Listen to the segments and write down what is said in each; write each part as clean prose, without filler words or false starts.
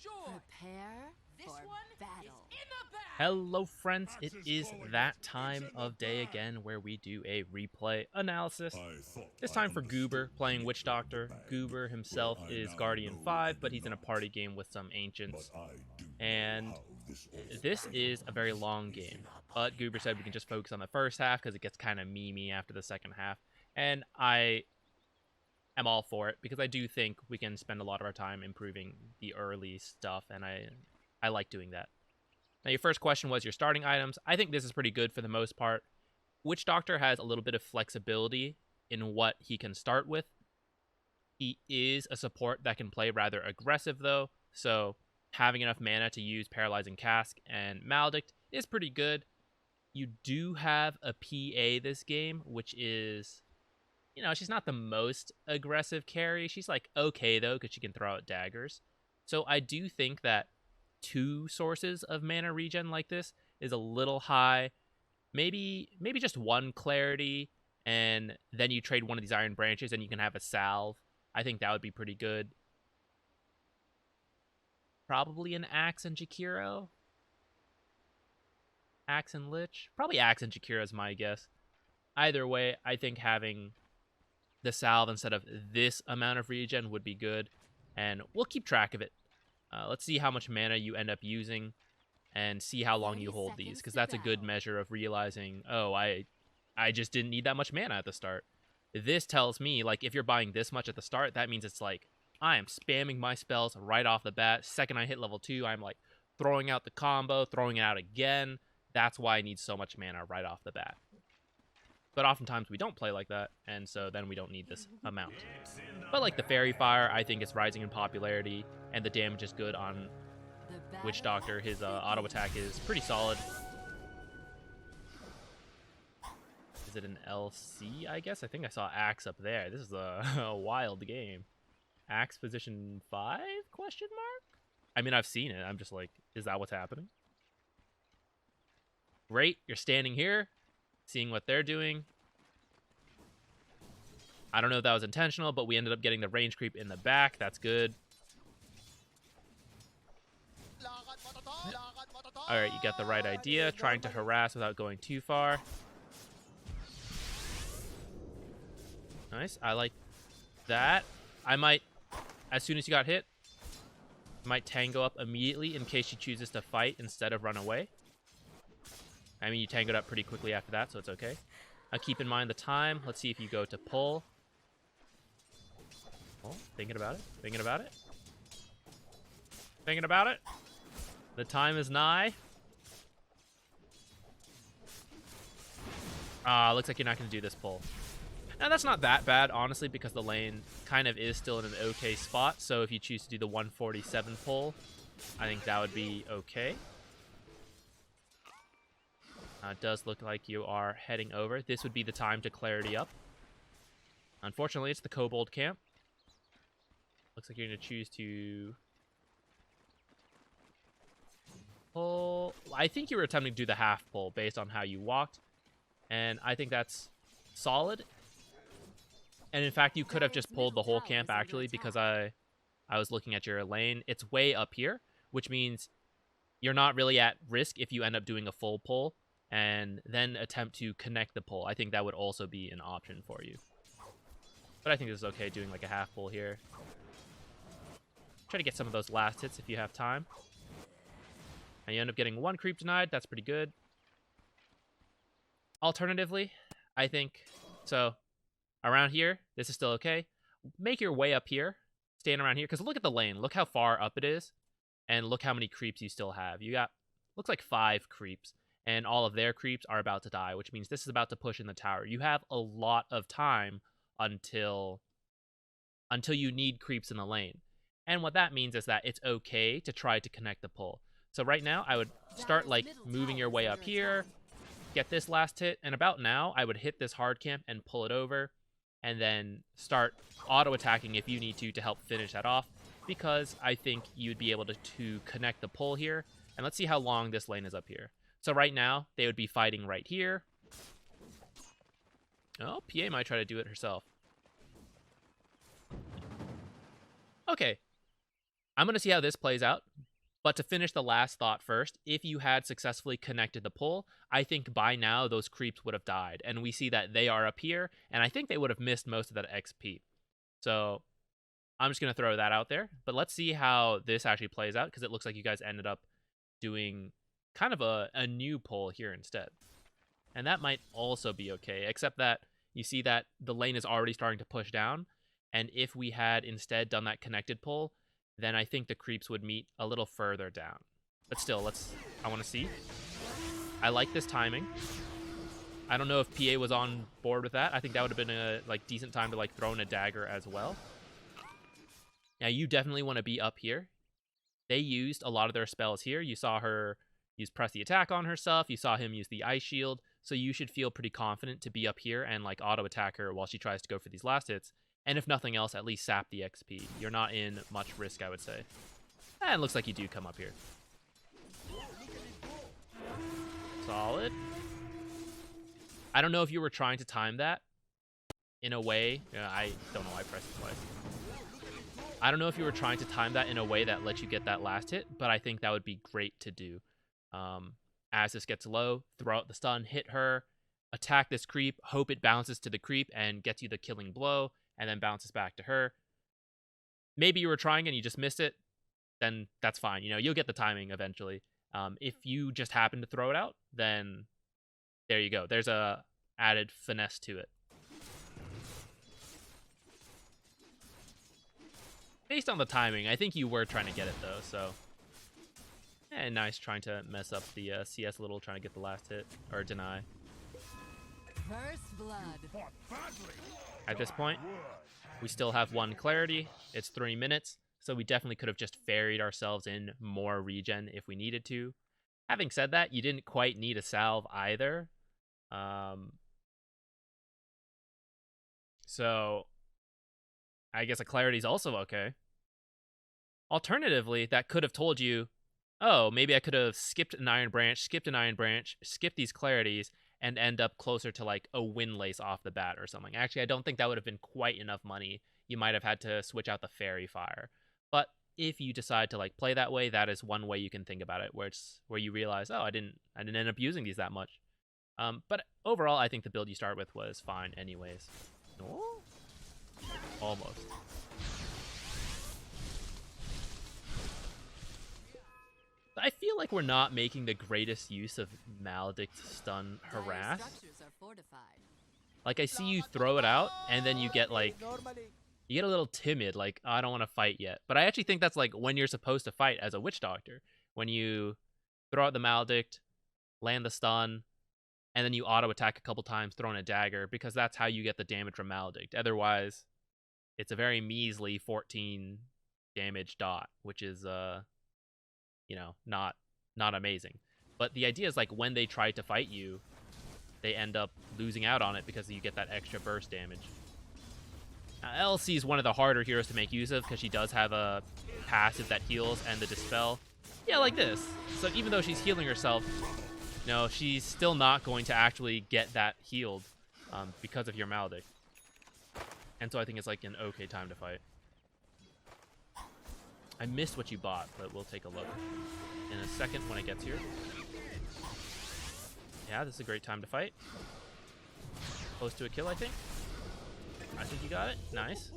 Prepare for battle. Hello friends, it is that time of day again where we do a replay analysis. This time for Goober playing Witch Doctor. Goober himself is Guardian 5, but he's in a party game with some Ancients. And this is a very long game. But Goober said we can just focus on the first half because it gets kind of memey after the second half. And I am all for it because I do think we can spend a lot of our time improving the early stuff, and I like doing that. Now, your first question was your starting items. I think this is pretty good for the most part. Witch Doctor has a little bit of flexibility in what he can start with. He is a support that can play rather aggressive, though, so having enough mana to use Paralyzing Cask and Maledict is pretty good. You do have a PA this game, which is, you know, she's not the most aggressive carry. She's like okay, though, because she can throw out daggers. So I do think that 2 sources of mana regen like this is a little high. Maybe just 1 clarity, and then you trade one of these iron branches and you can have a salve. I think that would be pretty good. Probably an Axe and Jakiro. Axe and Lich. Probably Axe and Jakiro is my guess. Either way, I think having the salve instead of this amount of regen would be good, and we'll keep track of it. Let's see how much mana you end up using and see how long you hold these, because that's a good measure of realizing, oh, I just didn't need that much mana at the start. This tells me, like, if you're buying this much at the start, that means it's like, I am spamming my spells right off the bat. Second I hit level 2, I'm like throwing out the combo, throwing it out again. That's why I need so much mana right off the bat. But oftentimes we don't play like that, and so then we don't need this amount. But like the Fairy Fire, I think it's rising in popularity, and the damage is good on Witch Doctor. His auto attack is pretty solid. Is it an LC, I guess? I think I saw Axe up there. This is a wild game. Axe position 5, question mark? I mean, I've seen it. I'm just like, is that what's happening? Great, you're standing here, seeing what they're doing. I don't know if that was intentional, but we ended up getting the range creep in the back. That's good. Alright, you got the right idea. Trying to harass without going too far. Nice. I like that. I might, as soon as you got hit, might tango up immediately in case she chooses to fight instead of run away. I mean, you tangoed up pretty quickly after that, so it's okay. Keep in mind the time. Let's see if you go to pull. Oh, thinking about it. Thinking about it. Thinking about it. The time is nigh. Looks like you're not going to do this pull. Now, that's not that bad, honestly, because the lane kind of is still in an okay spot. So if you choose to do the 147 pull, I think that would be okay. It does look like you are heading over. This would be the time to clarity up. Unfortunately, it's the Kobold camp. Looks like you're going to choose to pull. I think you were attempting to do the half pull based on how you walked, and I think that's solid. And in fact, you could have just pulled the whole camp, actually, because I was looking at your lane. It's way up here, which means you're not really at risk if you end up doing a full pull and then attempt to connect the pull. I think that would also be an option for you. But I think this is okay doing like a half pull here. Try to get some of those last hits if you have time. And you end up getting 1 creep denied. That's pretty good. Alternatively, I think, so around here, this is still okay. Make your way up here. Stand around here, because look at the lane. Look how far up it is. And look how many creeps you still have. You got, looks like 5 creeps. And all of their creeps are about to die, which means this is about to push in the tower. You have a lot of time until you need creeps in the lane. And what that means is that it's okay to try to connect the pull. So right now, I would start like moving your way up here, get this last hit, and about now, I would hit this hard camp and pull it over, and then start auto-attacking if you need to help finish that off, because I think you'd be able to connect the pull here. And let's see how long this lane is up here. So right now, they would be fighting right here. Oh, PA might try to do it herself. Okay. I'm going to see how this plays out But to finish the last thought first, if you had successfully connected the pull, I think by now those creeps would have died. And we see that they are up here, and I think they would have missed most of that XP. So I'm just going to throw that out there. But let's see how this actually plays out, because it looks like you guys ended up doing kind of a new pull here instead. And that might also be okay, except that you see that the lane is already starting to push down. And if we had instead done that connected pull, then I think the creeps would meet a little further down. But still, I want to see. I like this timing. I don't know if PA was on board with that. I think that would have been a decent time to throw in a dagger as well. Now, you definitely want to be up here. They used a lot of their spells here. You saw her use press the attack on her stuff. You saw him use the ice shield. So you should feel pretty confident to be up here and auto attack her while she tries to go for these last hits. And if nothing else, at least sap the XP. You're not in much risk, I would say. And it looks like you do come up here. Solid. I don't know if you were trying to time that in a way. I don't know why I pressed it twice. I don't know if you were trying to time that in a way that lets you get that last hit, but I think that would be great to do. As this gets low, throw out the stun, hit her, attack this creep, hope it bounces to the creep and gets you the killing blow, and then bounces back to her. Maybe you were trying and you just missed it, then that's fine. You'll get the timing eventually. If you just happen to throw it out, then there you go. There's a added finesse to it. Based on the timing, I think you were trying to get it though, so... nice trying to mess up the CS a little, trying to get the last hit, or deny. First blood. At this point, we still have 1 clarity. It's 3 minutes, so we definitely could have just ferried ourselves in more regen if we needed to. Having said that, you didn't quite need a salve either. So, I guess a clarity is also okay. Alternatively, that could have told you, oh, maybe I could have skipped an Iron Branch, skipped these clarities, and end up closer to a Windlace off the bat or something. Actually, I don't think that would have been quite enough money. You might have had to switch out the Fairy Fire. But if you decide to play that way, that is one way you can think about it, where you realize, oh, I didn't end up using these that much. But overall, I think the build you start with was fine anyways. Oh? Almost. I feel like we're not making the greatest use of Maledict Stun Harass. I see you throw it out, and then you get, you get a little timid, oh, I don't want to fight yet. But I actually think that's, when you're supposed to fight as a Witch Doctor. When you throw out the Maledict, land the stun, and then you auto-attack a couple times, throw in a dagger, because that's how you get the damage from Maledict. Otherwise, it's a very measly 14 damage dot, which is, not amazing. But the idea is when they try to fight you, they end up losing out on it because you get that extra burst damage. Now, LC is one of the harder heroes to make use of because she does have a passive that heals and the Dispel. Yeah, like this. So even though she's healing herself, no, she's still not going to actually get that healed because of your Maledict. And so I think it's an okay time to fight. I missed what you bought, but we'll take a look in a second when it gets here. Yeah, this is a great time to fight. Close to a kill, I think. I think you got it. Nice.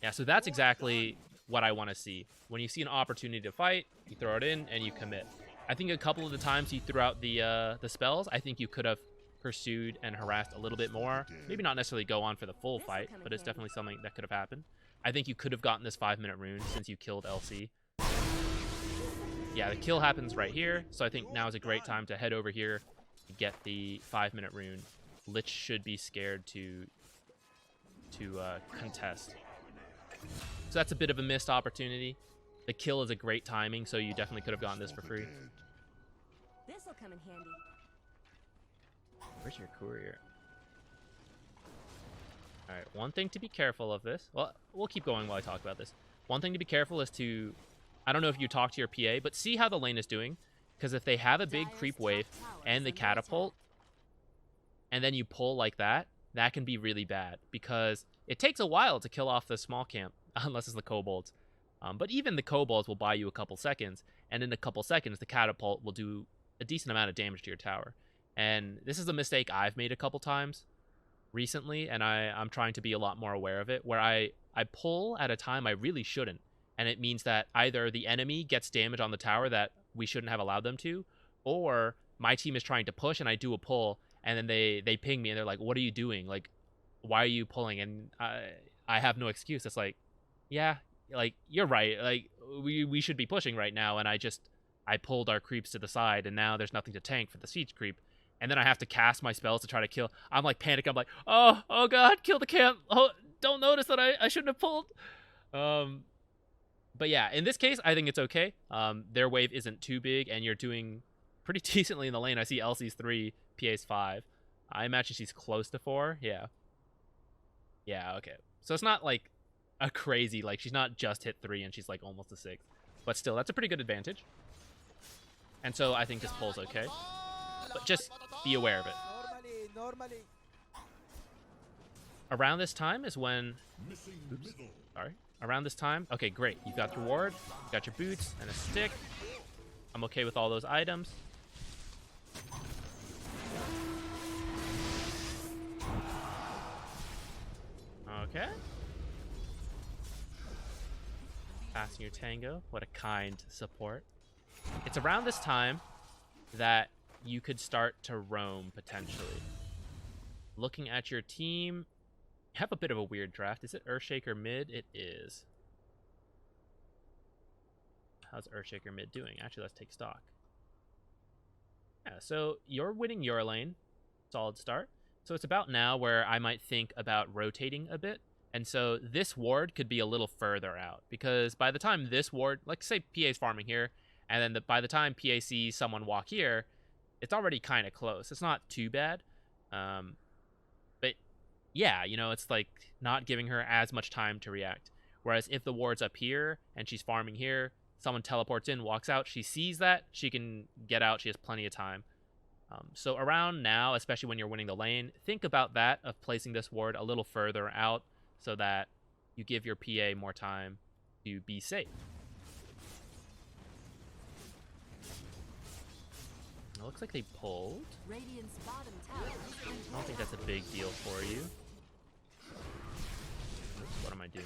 Yeah, so that's exactly what I want to see. When you see an opportunity to fight, you throw it in and you commit. I think a couple of the times you threw out the spells, I think you could have pursued and harassed a little bit more. Maybe not necessarily go on for the full fight, but it's definitely something that could have happened. I think you could have gotten this 5-minute rune since you killed LC. Yeah, the kill happens right here, so I think now is a great time to head over here and get the 5-minute rune. Lich should be scared to contest. So that's a bit of a missed opportunity. The kill is a great timing, so you definitely could have gotten this for free. This'll come in handy. Where's your courier? Alright, one thing to be careful of this. Well, we'll keep going while I talk about this. One thing to be careful is to... I don't know if you talk to your PA, but see how the lane is doing. Because if they have a big creep wave and they catapult, and then you pull like that, that can be really bad. Because it takes a while to kill off the small camp, unless it's the kobolds. But even the kobolds will buy you a couple seconds, and in a couple seconds, the catapult will do a decent amount of damage to your tower. And this is a mistake I've made a couple times recently, and I'm trying to be a lot more aware of it, where I pull at a time I really shouldn't. And it means that either the enemy gets damage on the tower that we shouldn't have allowed them to, or my team is trying to push and I do a pull, and then they ping me and they're like, what are you doing? Like, why are you pulling? And I have no excuse. It's like, yeah, like, you're right. Like, we should be pushing right now, and I pulled our creeps to the side, and now there's nothing to tank for the siege creep. And then I have to cast my spells to try to kill. I'm like panic. I'm like, oh god, kill the camp. Oh, don't notice that I shouldn't have pulled. But yeah, in this case, I think it's okay. Their wave isn't too big, and you're doing pretty decently in the lane. I see Elsie's 3, PA's 5. I imagine she's close to 4. Yeah. Yeah, okay. So it's not like a crazy, like, she's not just hit 3 and she's like almost a 6. But still, that's a pretty good advantage. And so I think this pull's okay. But just be aware of it. Normally. Around this time is when... Oops. Sorry. Around this time... Okay, great. You've got your ward, you got your boots, and a stick. I'm okay with all those items. Okay. Passing your tango. What a kind support. It's around this time that you could start to roam, potentially. Looking at your team, you have a bit of a weird draft. Is it Earthshaker mid? It is. How's Earthshaker mid doing? Actually, let's take stock. Yeah, so you're winning your lane. Solid start. So it's about now where I might think about rotating a bit. And so this ward could be a little further out, because by the time this ward, like say PA's farming here, and then by the time PA sees someone walk here, it's already kind of close. It's not too bad. But yeah, you know, it's like not giving her as much time to react. Whereas if the ward's up here and she's farming here, someone teleports in, walks out, she sees that, she can get out, she has plenty of time. So around now, especially when you're winning the lane, think about that, of placing this ward a little further out so that you give your PA more time to be safe. It looks like they pulled. Radiant's bottom tower. I don't think that's a big deal for you. Oops, what am I doing?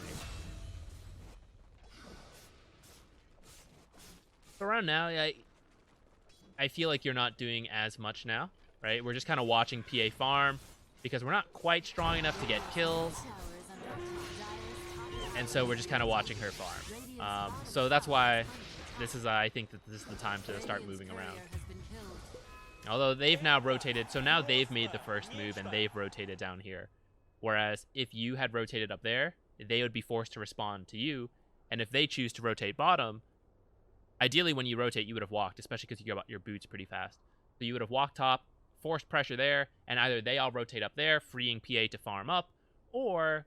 So around now, I feel like you're not doing as much now, right? We're just kind of watching PA farm because we're not quite strong enough to get kills. And so we're just kind of watching her farm. So that's why this is, I think that this is the time to start moving around. Although they've now rotated, so now they've made the first move and they've rotated down here. Whereas if you had rotated up there, they would be forced to respond to you. And if they choose to rotate bottom, ideally when you rotate, you would have walked, especially because you got your boots pretty fast. So you would have walked top, forced pressure there, and either they all rotate up there, freeing PA to farm up, or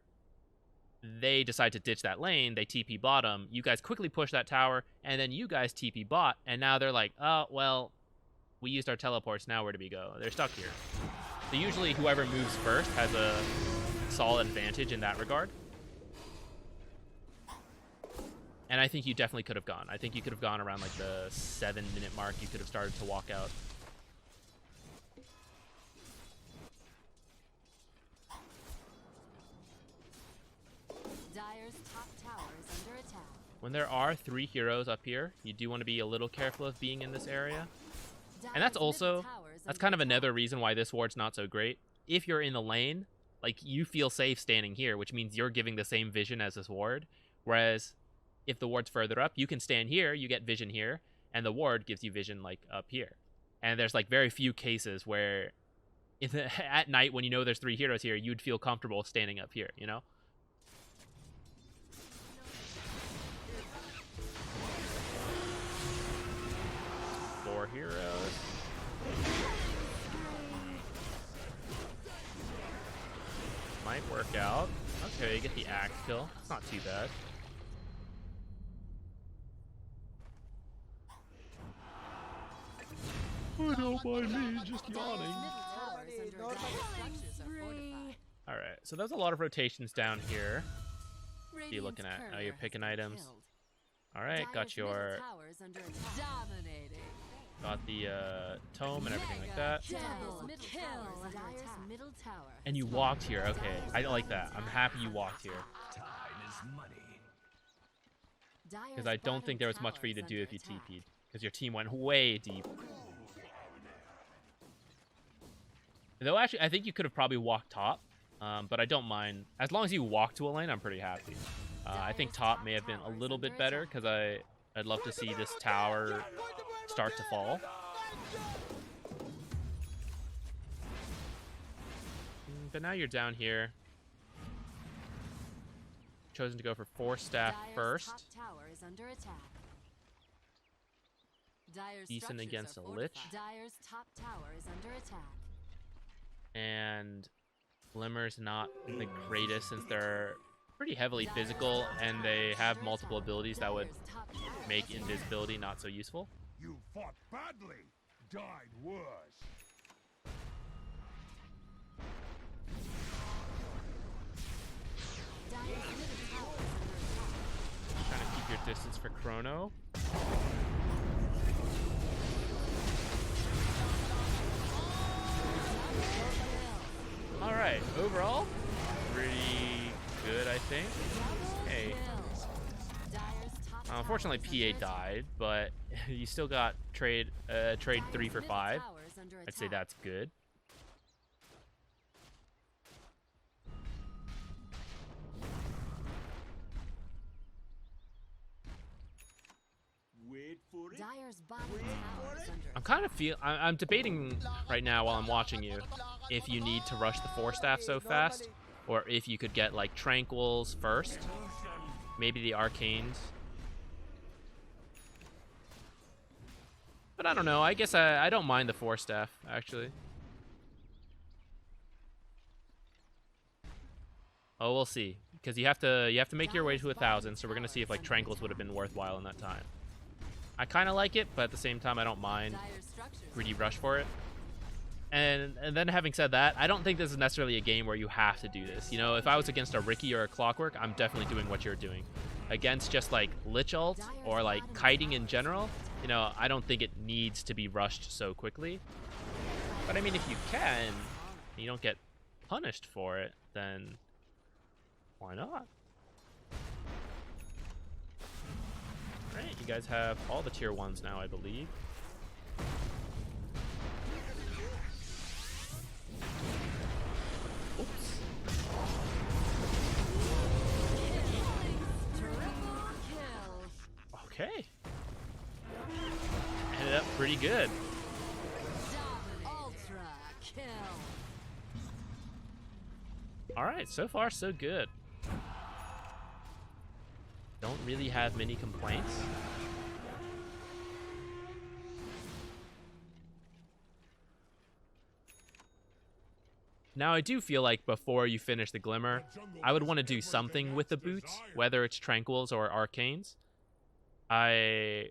they decide to ditch that lane, they TP bottom, you guys quickly push that tower, and then you guys TP bot, and now they're like, oh, well, we used our teleports, now where do we go? They're stuck here. So usually whoever moves first has a solid advantage in that regard. And I think you definitely could have gone. I think you could have gone around like the 7-minute mark. You could have started to walk out. Dire's top tower is under attack. When there are 3 heroes up here, you do want to be a little careful of being in this area. And that's also, that's kind of another reason why this ward's not so great. If you're in the lane, like, you feel safe standing here, which means you're giving the same vision as this ward. Whereas if the ward's further up, you can stand here, you get vision here, and the ward gives you vision, like, up here. And there's, like, very few cases where at night when you know there's 3 heroes here, you'd feel comfortable standing up here, you know? Four heroes. Might work out. Okay, you get the axe kill. It's not too bad. Oh, don't mind me, just yawning. Alright, so there's a lot of rotations down here. What are you looking at? Oh, you're picking items. All right, got Dire's middle your tower is under attack. Dominating. got the tome and everything like that. Double kill. Dire's middle tower. And you walked here. Okay, I like that. I'm happy you walked here because I don't think there was much for you to do if you TP'd because your team went way deep. Though actually, I think you could have probably walked top, but I don't mind as long as you walk to a lane. I'm pretty happy. I think top may have been a little bit better because I'd love to see this tower start to fall. But now you're down here. Chosen to go for 4 staff first. Top tower is under attack. Dire's Decent structures against are a lich. fortified. Dire's top tower is under attack. And Glimmer's not the greatest since they're pretty heavily physical and they have multiple abilities that would Dire's top tower make is under invisibility not so useful. You fought badly, died worse. Dire's middle tower is under attack. Trying to keep your distance for Chrono. All right, overall, pretty good, I think. Hey, unfortunately, PA died, but you still got trade 3 for 5. I'd say that's good. Wait for it. Dire's bottom tower is under I'm debating right now while I'm watching you if you need to rush the 4 staff so fast or if you could get like Tranquils first, maybe the Arcanes. But I don't know. I guess I don't mind the 4 staff actually. Oh, we'll see because you have to make your way to 1,000. So we're gonna see if like Tranquils would have been worthwhile in that time. I kind of like it, but at the same time, I don't mind Dire's structures greedy rush for it. And then having said that, I don't think this is necessarily a game where you have to do this. You know, if I was against a Ricky or a Clockwork, I'm definitely doing what you're doing. Against just like Lich ult or like kiting in general, you know, I don't think it needs to be rushed so quickly. But I mean, if you can, and you don't get punished for it, then why not? Alright, you guys have all the tier 1s now, I believe. Oops. triple kill. Okay. Ended up pretty good. Ultra kill. Alright, so far so good. Don't really have many complaints. Now I do feel like before you finish the Glimmer, I would want to do something with the boots, whether it's Tranquils or Arcanes. I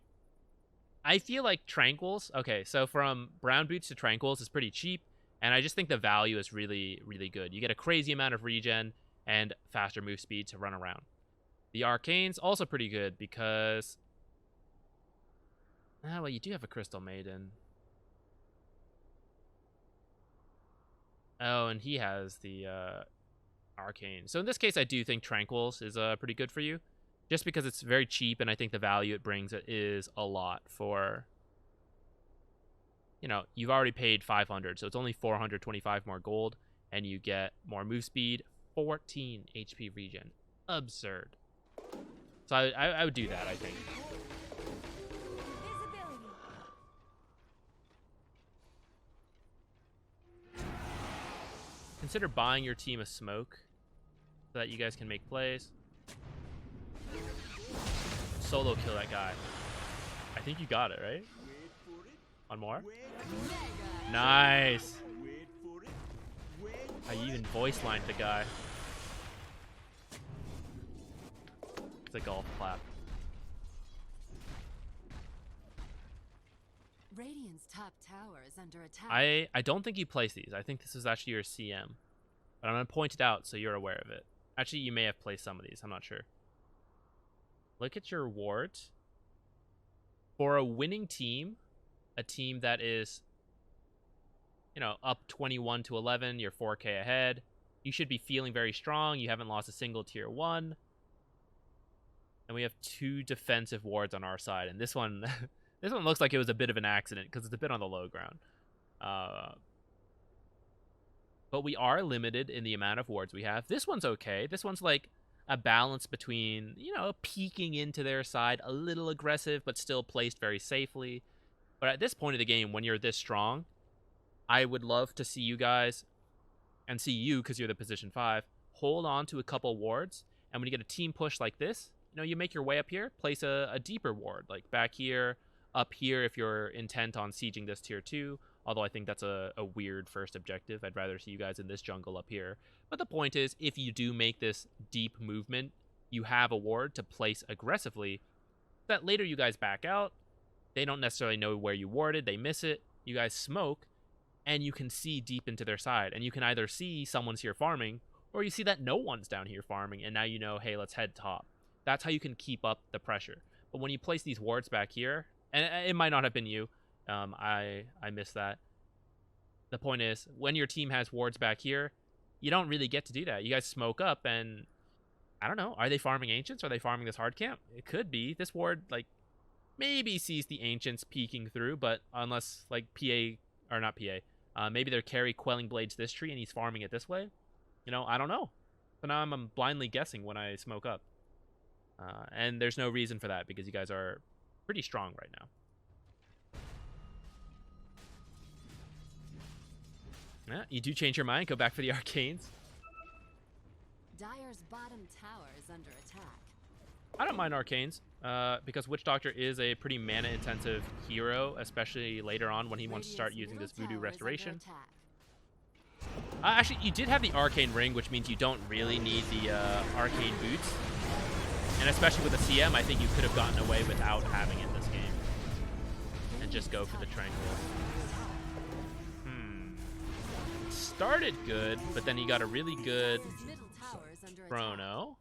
feel like Tranquils, okay, so from Brown Boots to Tranquils is pretty cheap, and I just think the value is really, really good. You get a crazy amount of regen and faster move speed to run around. The Arcanes, also pretty good because... well, you do have a Crystal Maiden. Oh, and he has the Arcane. So in this case, I do think Tranquils is pretty good for you. Just because it's very cheap, and I think the value it brings is a lot for... You know, you've already paid 500, so it's only 425 more gold, and you get more move speed, 14 HP regen. Absurd. So I would do that, I think. Consider buying your team a smoke so that you guys can make plays. Solo kill that guy. I think you got it, right? One more? Nice! I even voice lined the guy. It's a golf clap. Radiant's top tower is under attack. I don't think you place these. I think this is actually your CM. But I'm going to point it out so you're aware of it. Actually, you may have placed some of these. I'm not sure. Look at your wards. For a winning team, a team that is, you know, up 21-11, you're 4K ahead, you should be feeling very strong. You haven't lost a single tier 1. And we have 2 defensive wards on our side. And this one this one looks like it was a bit of an accident because it's a bit on the low ground. But we are limited in the amount of wards we have. This one's okay. This one's like a balance between, you know, peeking into their side, a little aggressive, but still placed very safely. But at this point of the game, when you're this strong, I would love to see you guys, and see you because you're the position 5, hold on to a couple wards. And when you get a team push like this, you know, you make your way up here, place a deeper ward, like back here, up here if you're intent on sieging this tier 2. Although I think that's a weird first objective. I'd rather see you guys in this jungle up here. But the point is, if you do make this deep movement, you have a ward to place aggressively. That later you guys back out. They don't necessarily know where you warded. They miss it. You guys smoke. And you can see deep into their side. And you can either see someone's here farming, or you see that no one's down here farming. And now you know, hey, let's head top. That's how you can keep up the pressure. But when you place these wards back here, and it might not have been you, I missed that. The point is, when your team has wards back here, you don't really get to do that. You guys smoke up, and I don't know. Are they farming Ancients? Are they farming this hard camp? It could be. This ward, like, maybe sees the Ancients peeking through, but unless, like, or not PA, maybe they're carry Quelling Blades this tree, and he's farming it this way. You know, I don't know. So now I'm blindly guessing when I smoke up. And there's no reason for that, because you guys are pretty strong right now. Yeah, you do change your mind, go back for the arcanes. Dire's bottom tower is under attack. I don't mind arcanes, because Witch Doctor is a pretty mana-intensive hero, especially later on when he wants to start using this Voodoo Restoration. Actually, you did have the Arcane Ring, which means you don't really need the Arcane Boots. And especially with the CM, I think you could have gotten away without having it this game. And just go for the Tranquil. Started good, but then you got a really good chrono.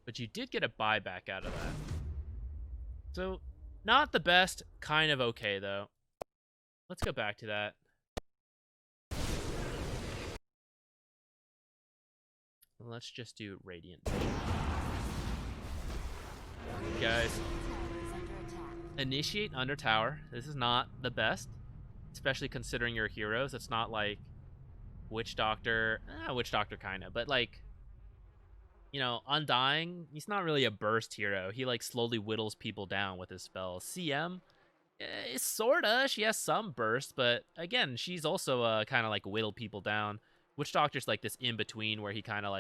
But you did get a buyback out of that. So, not the best, kind of okay though. Let's go back to that. Let's just do Radiant. Guys, initiate under tower. This is not the best, especially considering your heroes. It's not like Witch Doctor, Witch Doctor kind of, but like, you know, Undying, he's not really a burst hero. He like slowly whittles people down with his spells. CM, sorta, she has some burst, but again, she's also kind of like whittle people down. Witch Doctor's like this in between where he kind of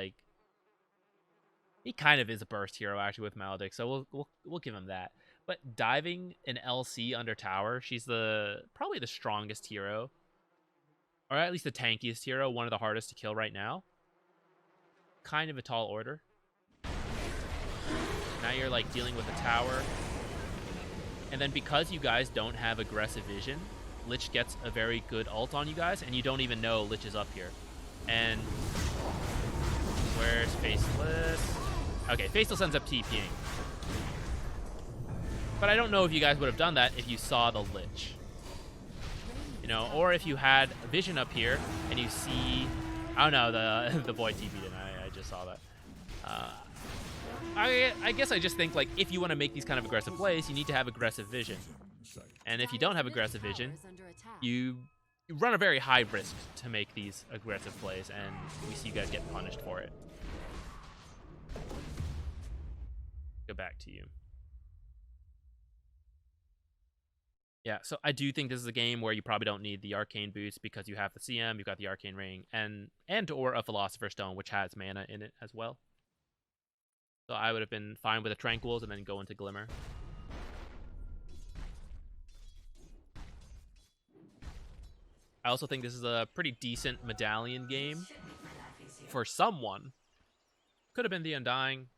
is a burst hero actually with Maledict, so we'll give him that. But diving an LC under tower, she's probably the strongest hero. Or at least the tankiest hero, one of the hardest to kill right now. Kind of a tall order. Now you're like dealing with a tower. And then because you guys don't have aggressive vision, Lich gets a very good ult on you guys, and you don't even know Lich is up here. And where's Faceless? Okay, Faceless ends up TPing. But I don't know if you guys would have done that if you saw the Lich. You know, or if you had a vision up here and you see, I don't know, the boy TP'd and I just saw that. I guess I just think, like, if you want to make these kind of aggressive plays, you need to have aggressive vision. And if you don't have aggressive vision, you run a very high risk to make these aggressive plays, and we see you guys get punished for it. Go back to you. Yeah, so I do think this is a game where you probably don't need the Arcane Boost because you have the CM, you've got the Arcane Ring, and or a Philosopher's Stone, which has mana in it as well. So I would have been fine with the Tranquils and then go into Glimmer. I also think this is a pretty decent Medallion game for someone. Could have been the Undying.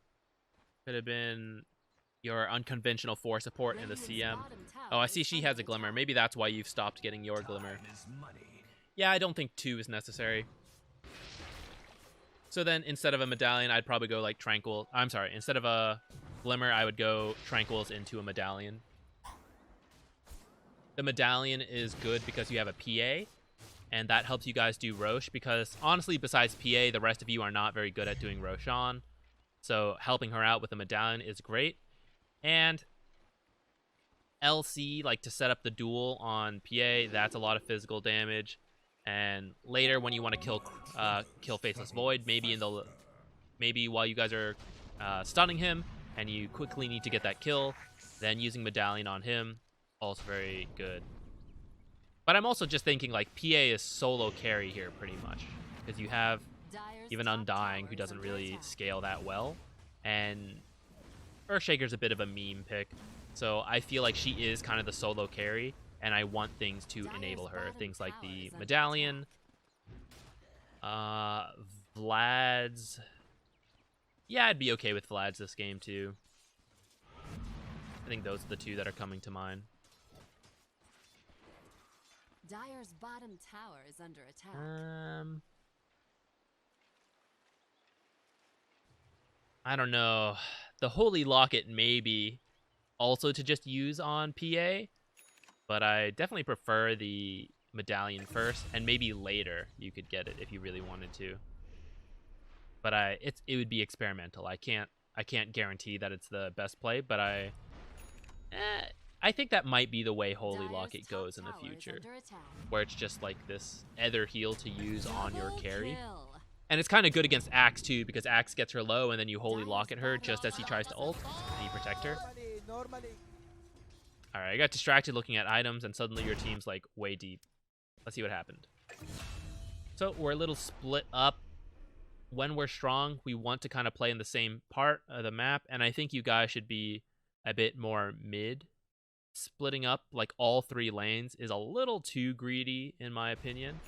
Could have been your unconventional 4 support in the CM. Oh, I see she has a Glimmer. Maybe that's why you've stopped getting your Glimmer. Yeah, I don't think 2 is necessary. So then, instead of a Medallion, I'd probably go like Tranquil. I'm sorry, instead of a Glimmer, I would go Tranquils into a Medallion. The medallion is good because you have a PA, and that helps you guys do Roche, because honestly, besides PA, the rest of you are not very good at doing Roshan. So helping her out with the medallion is great. And LC, like to set up the duel on PA, that's a lot of physical damage. And later, when you want to kill Faceless Void, maybe while you guys are stunning him, and you quickly need to get that kill, then using Medallion on him, also very good. But I'm also just thinking, like, PA is solo carry here pretty much, because you have even Undying, who doesn't really scale that well, and Earthshaker's a bit of a meme pick, so I feel like she is kind of the solo carry, and I want things to enable her. Things like the Medallion, Vlad's. Yeah, I'd be okay with Vlad's this game too. I think those are the two that are coming to mind. Dire's bottom tower is under attack. I don't know. The Holy Locket maybe also to just use on PA, but I definitely prefer the Medallion first, and maybe later you could get it if you really wanted to. But it would be experimental. I can't guarantee that it's the best play, but I think that might be the way Holy Locket goes in the future, where it's just like this ether heal to use on your carry. And it's kind of good against Axe too, because Axe gets her low and then you Holy Locket her just as he tries to ult, and you protect her. Alright, I got distracted looking at items, and suddenly your team's like way deep. Let's see what happened. So we're a little split up. When we're strong, we want to kind of play in the same part of the map, and I think you guys should be a bit more mid. Splitting up like all 3 lanes is a little too greedy, in my opinion.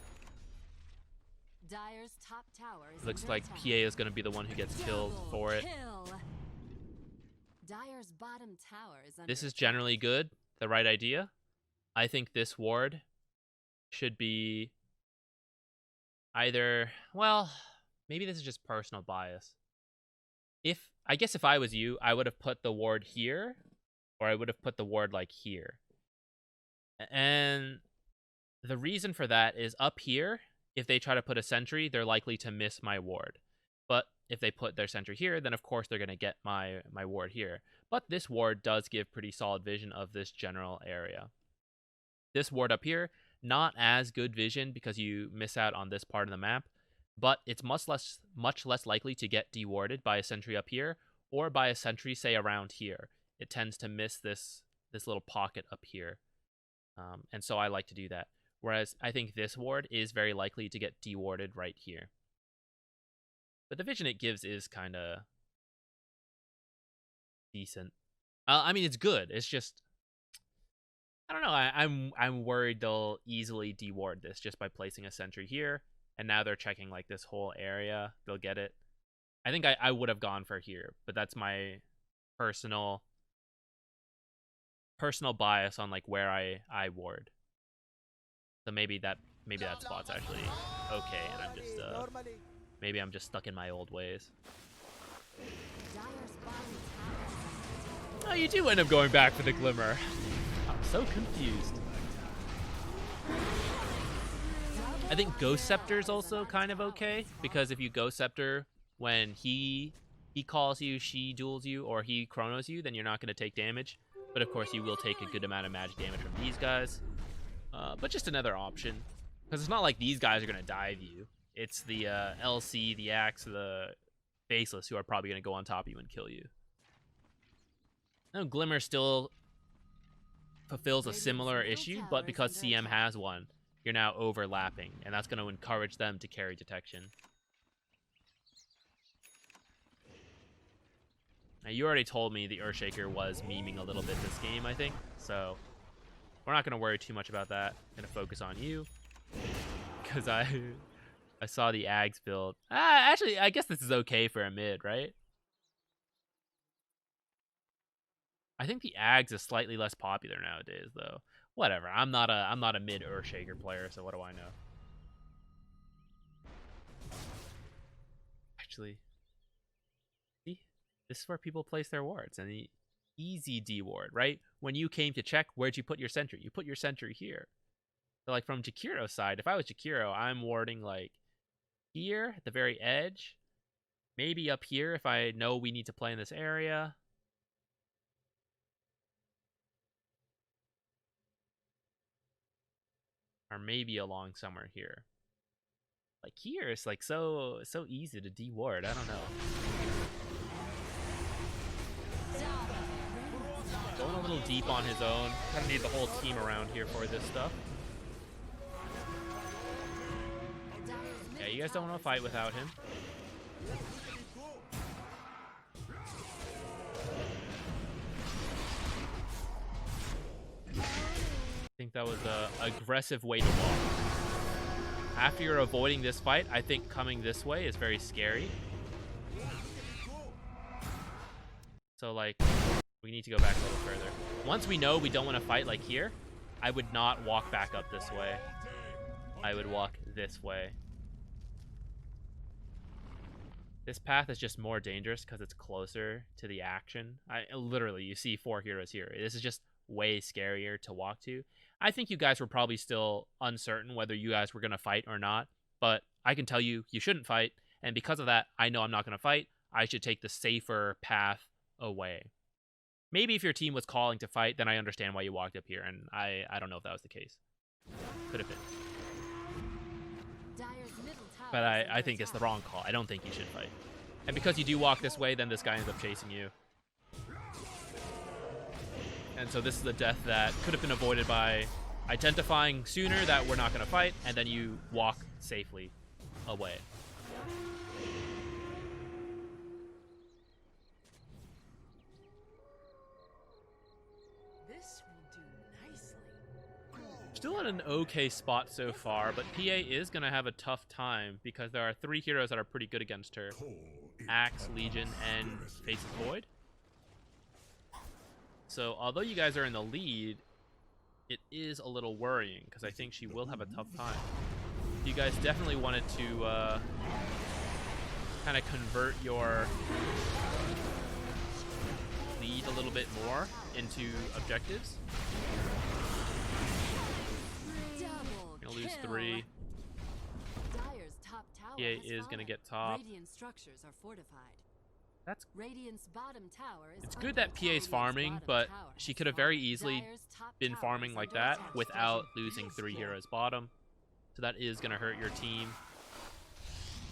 Dire's top tower is Looks under like attack. PA is going to be the one who gets killed for it. Kill. Dire's bottom tower is under This is attack. generally good, the right idea. I think this ward should be either, well, maybe this is just personal bias. I guess if I was you, I would have put the ward here, or I would have put the ward like here. And the reason for that is up here, if they try to put a sentry, they're likely to miss my ward. But if they put their sentry here, then of course they're going to get my ward here. But this ward does give pretty solid vision of this general area. This ward up here, not as good vision because you miss out on this part of the map, but it's much less likely to get dewarded by a sentry up here or by a sentry, say, around here. It tends to miss this little pocket up here. And so I like to do that. Whereas I think this ward is very likely to get dewarded right here. But the vision it gives is kind of decent. I mean, it's good. It's just, I don't know. I'm worried they'll easily deward this just by placing a sentry here. And now they're checking like this whole area. They'll get it. I think I would have gone for here, but that's my personal bias on like where I ward. So maybe that spot's actually okay, and I'm just maybe I'm just stuck in my old ways. Dire's bottom tower is under attack. Oh, you do end up going back for the Glimmer. I'm so confused. I think Ghost Scepter is also kind of okay, because if you Ghost Scepter when he calls you, she duels you, or he chronos you, then you're not going to take damage. But of course, you will take a good amount of magic damage from these guys. But just another option, because it's not like these guys are going to dive you. It's the LC, the Axe, the Faceless who are probably going to go on top of you and kill you. Now, Glimmer still fulfills a similar issue, but because CM has one, you're now overlapping, and that's going to encourage them to carry detection. Now, you already told me the Earthshaker was memeing a little bit this game, I think, so we're not going to worry too much about that. I'm going to focus on you, because I saw the Ags build. Actually, I guess this is okay for a mid, right? I think the Ags is slightly less popular nowadays, though. Whatever. I'm not a mid Earthshaker player, so what do I know? Actually, see, this is where people place their wards, and easy D-ward, right? When you came to check, where'd you put your sentry? You put your sentry here. So like from Jakiro's side, if I was Jakiro, I'm warding like here at the very edge. Maybe up here if I know we need to play in this area. Or maybe along somewhere here. Like here, it's like so easy to de-ward. I don't know. Going a little deep on his own. Kind of need the whole team around here for this stuff. Yeah, you guys don't want to fight without him. I think that was an aggressive way to walk. After you're avoiding this fight, I think coming this way is very scary. So, like, we need to go back a little further. Once we know we don't want to fight like here, I would not walk back up this way. I would walk this way. This path is just more dangerous because it's closer to the action. Literally, you see 4 heroes here. This is just way scarier to walk to. I think you guys were probably still uncertain whether you guys were going to fight or not, but I can tell you, you shouldn't fight, and because of that, I know I'm not going to fight. I should take the safer path away. Maybe if your team was calling to fight, then I understand why you walked up here, and I don't know if that was the case. Could have been. But I think it's the wrong call. I don't think you should fight. And because you do walk this way, then this guy ends up chasing you. And so this is a death that could have been avoided by identifying sooner that we're not going to fight, and then you walk safely away. This will do nicely. Still in an okay spot so far, but PA is going to have a tough time because there are 3 heroes that are pretty good against her. Axe, Legion, and Face of Void. So, although you guys are in the lead, it is a little worrying, because I think she will have a tough time. You guys definitely wanted to kind of convert your lead a little bit more into objectives. You're going to lose 3. PA is going to get top. Radiant structures are fortified. That's Radiant's bottom tower is It's good that PA's farming, but she could have very easily been farming like that without losing 3 heroes bottom. So that is going to hurt your team.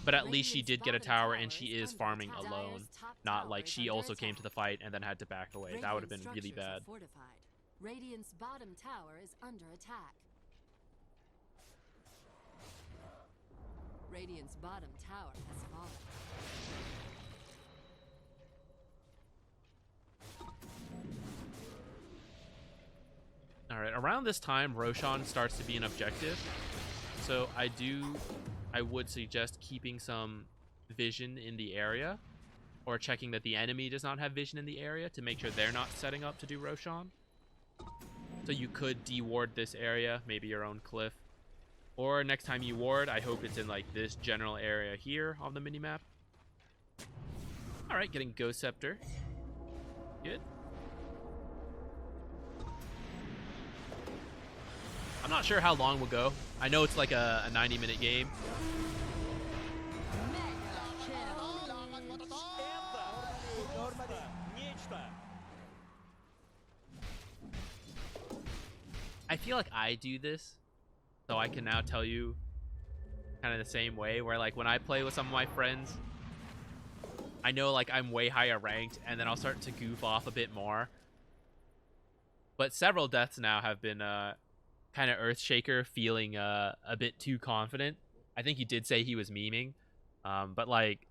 But at least she did get a tower, and she is farming alone. Not like she also came to the fight and then had to back away. That would have been really bad. Radiant's bottom tower is under attack. Radiant's bottom tower has fallen. Alright, around this time, Roshan starts to be an objective. So I would suggest keeping some vision in the area, or checking that the enemy does not have vision in the area to make sure they're not setting up to do Roshan. So you could de-ward this area, maybe your own cliff. Or next time you ward, I hope it's in like this general area here on the minimap. Alright, getting Ghost Scepter. Good. I'm not sure how long we'll go. I know it's like a 90-minute game. I feel like I do this, so I can now tell you kind of the same way, where like when I play with some of my friends, I know like I'm way higher ranked, and then I'll start to goof off a bit more. But several deaths now have been kind of Earthshaker feeling a bit too confident. I think he did say he was memeing. But like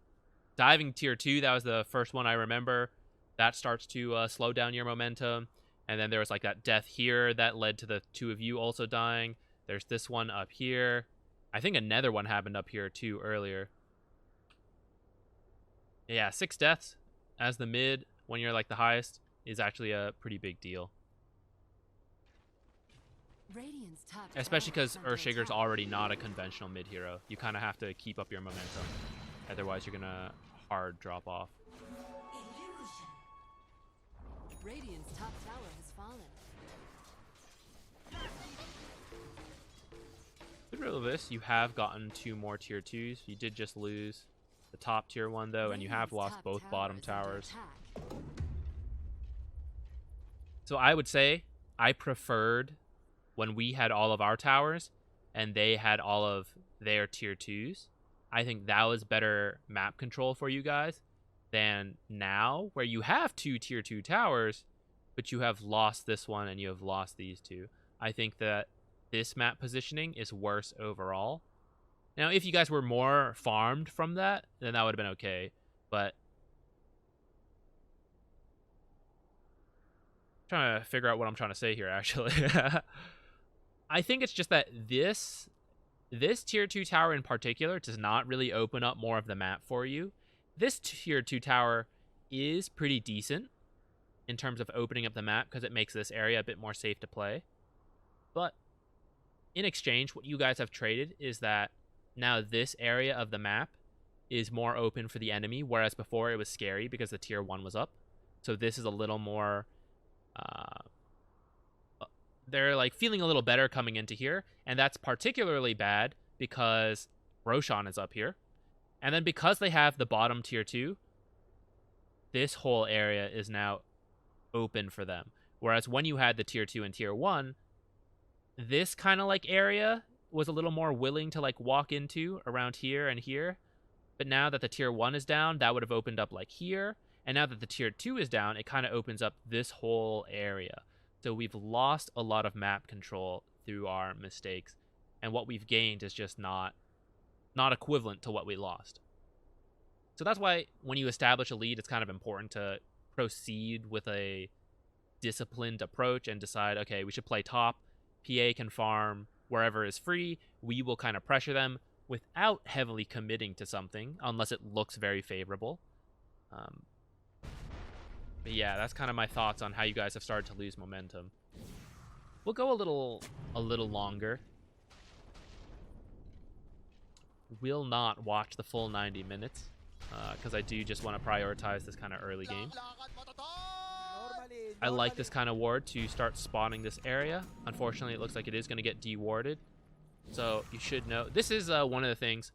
diving tier 2, that was the first one I remember. That starts to slow down your momentum. And then there was like that death here that led to the 2 of you also dying. There's this one up here. I think another one happened up here too earlier. Yeah, 6 deaths as the mid when you're like the highest is actually a pretty big deal. Especially because Earthshaker's already not a conventional mid hero. You kind of have to keep up your momentum. Otherwise, you're going to hard drop off. Radiant's top tower has fallen. Through this, you have gotten 2 more tier 2s. You did just lose the top tier 1 though, and you have Radiant's lost top both tower bottom is under towers. attack. So I would say I preferred when we had all of our towers and they had all of their tier 2s. I think that was better map control for you guys than now, where you have 2 tier 2 towers, but you have lost this one and you have lost these 2. I think that this map positioning is worse overall. Now, if you guys were more farmed from that, then that would have been okay. But I'm trying to figure out what I'm trying to say here, actually. I think it's just that this tier 2 tower in particular does not really open up more of the map for you. This tier 2 tower is pretty decent in terms of opening up the map because it makes this area a bit more safe to play. But in exchange, what you guys have traded is that now this area of the map is more open for the enemy, whereas before it was scary because the tier 1 was up. So this is a little more... they're like feeling a little better coming into here, and that's particularly bad because Roshan is up here. And then because they have the bottom tier 2, this whole area is now open for them. Whereas when you had the tier 2 and tier 1, this kind of like area was a little more willing to like walk into around here and here. But now that the tier 1 is down, that would have opened up like here. And now that the tier 2 is down, it kind of opens up this whole area. So we've lost a lot of map control through our mistakes. And what we've gained is just not equivalent to what we lost. So that's why when you establish a lead, it's kind of important to proceed with a disciplined approach and decide, okay, we should play top. PA can farm wherever is free. We will kind of pressure them without heavily committing to something unless it looks very favorable. But yeah, that's kind of my thoughts on how you guys have started to lose momentum. We'll go a little longer. Will not watch the full 90 minutes because I do just want to prioritize this kind of early game. I like this kind of ward to start spawning this area. Unfortunately, it looks like it is going to get dewarded. So you should know. This is one of the things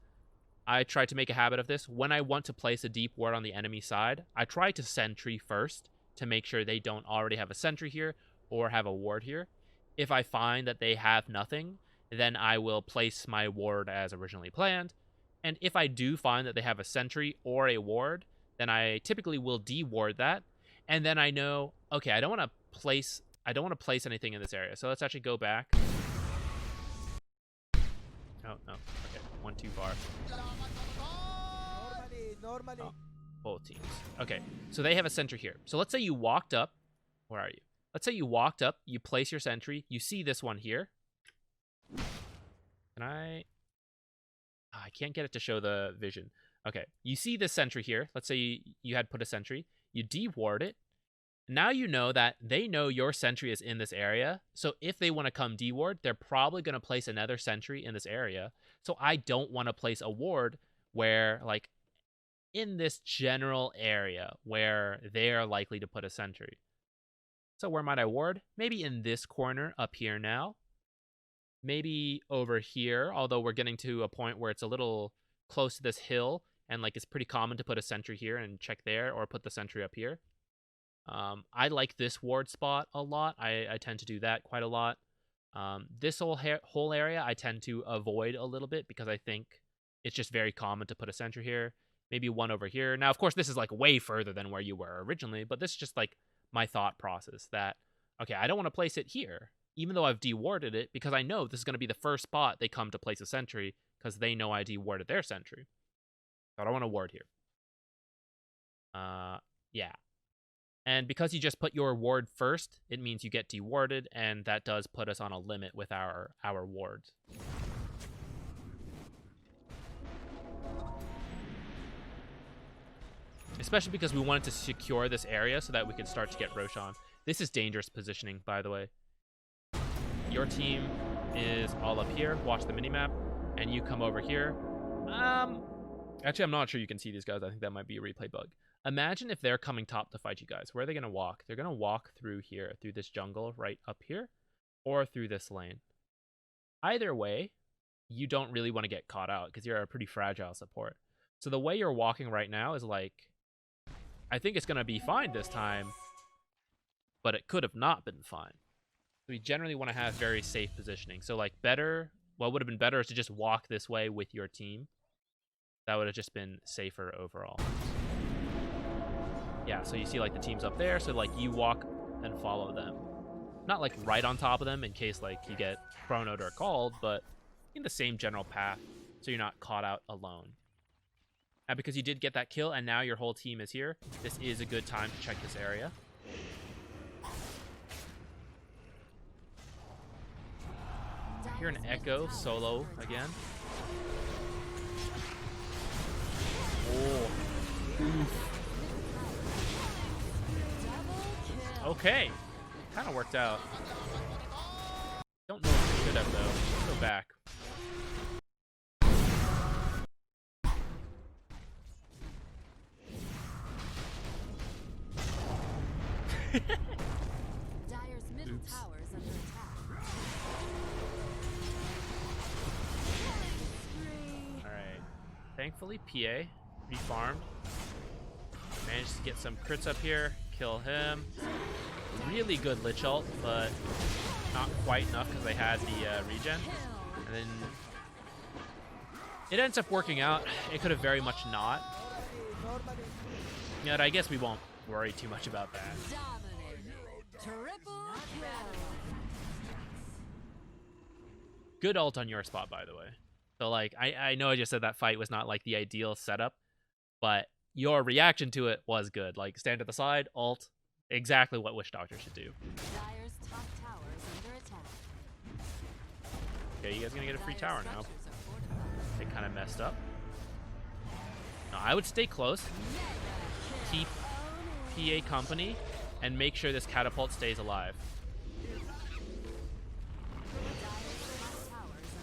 I try to make a habit of this. When I want to place a deep ward on the enemy side, I try to sentry first to make sure they don't already have a sentry here or have a ward here. If I find that they have nothing, then I will place my ward as originally planned. And if I do find that they have a sentry or a ward, then I typically will deward that. And then I know, okay, I don't want to place anything in this area. So let's actually go back. Oh, no. Okay, one too far. Oh, both teams. Okay, so they have a sentry here. So let's say you walked up. Where are you? Let's say you walked up, you place your sentry, you see this one here. Can I can't get it to show the vision. Okay, you see this sentry here. Let's say you had put a sentry. You deward it. Now you know that they know your sentry is in this area. So if they want to come deward, they're probably going to place another sentry in this area. So I don't want to place a ward where, like, in this general area where they're likely to put a sentry. So where might I ward? Maybe in this corner up here now. Maybe over here, although we're getting to a point where it's a little close to this hill, and like it's pretty common to put a sentry here and check there, or put the sentry up here. I like this ward spot a lot. I tend to do that quite a lot. This whole area I tend to avoid a little bit because I think it's just very common to put a sentry here. Maybe one over here. Now, of course, this is like way further than where you were originally, but this is just like my thought process that, okay, I don't want to place it here, even though I've dewarded it, because I know this is going to be the first spot they come to place a sentry because they know I dewarded their sentry. So I don't want to ward here. Yeah. And because you just put your ward first, it means you get dewarded, and that does put us on a limit with our wards. Especially because we wanted to secure this area so that we could start to get Roshan. This is dangerous positioning, by the way. Your team is all up here. Watch the minimap. And you come over here. Actually, I'm not sure you can see these guys. I think that might be a replay bug. Imagine if they're coming top to fight you guys. Where are they going to walk? They're going to walk through here, through this jungle right up here, or through this lane. Either way, you don't really want to get caught out because you're a pretty fragile support. So the way you're walking right now is like, I think it's going to be fine this time, but it could have not been fine. So we generally want to have very safe positioning. So like better, what would have been better is to just walk this way with your team. That would have just been safer overall. Yeah, so you see like the team's up there, so like you walk and follow them. Not like right on top of them in case like you get chronoed or called, but in the same general path so you're not caught out alone. Now because you did get that kill and now your whole team is here, this is a good time to check this area. I hear an echo solo again. Oh. Oof. Okay. Kind of worked out. Don't know if we should have, though. Let's go back. Dire's middle tower is under attack. Alright. Thankfully, PA refarmed. Managed to get some crits up here. Kill him. Really good Lich ult, but not quite enough because they had the regen. And then it ends up working out. It could have very much not. Yet I guess we won't worry too much about that. Triple kill. Good ult on your spot, by the way. So, like, I know I just said that fight was not, like, the ideal setup, but your reaction to it was good. Like, stand to the side, ult, exactly what Witch Doctor should do. Dire's top tower is under attack. Okay, you guys gonna get a free tower now. They kind of messed up. No, I would stay close, keep PA company, and make sure this catapult stays alive.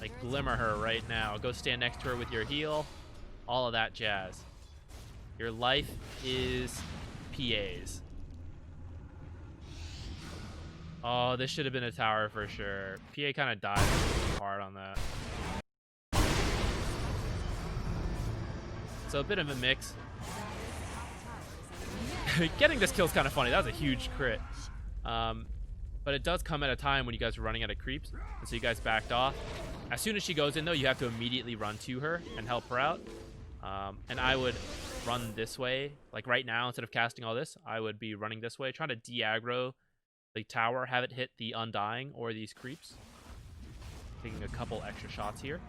Like, glimmer her right now. Go stand next to her with your heal. All of that jazz. Your life is PA's. Oh, this should have been a tower for sure. PA kind of died hard on that. So a bit of a mix. Getting this kill is kind of funny. That was a huge crit. But it does come at a time when you guys are running out of creeps. And so you guys backed off. As soon as she goes in, though, you have to immediately run to her and help her out. And I would run this way. Like right now, instead of casting all this, I would be running this way. Trying to de-aggro the tower, have it hit the Undying or these creeps. Taking a couple extra shots here.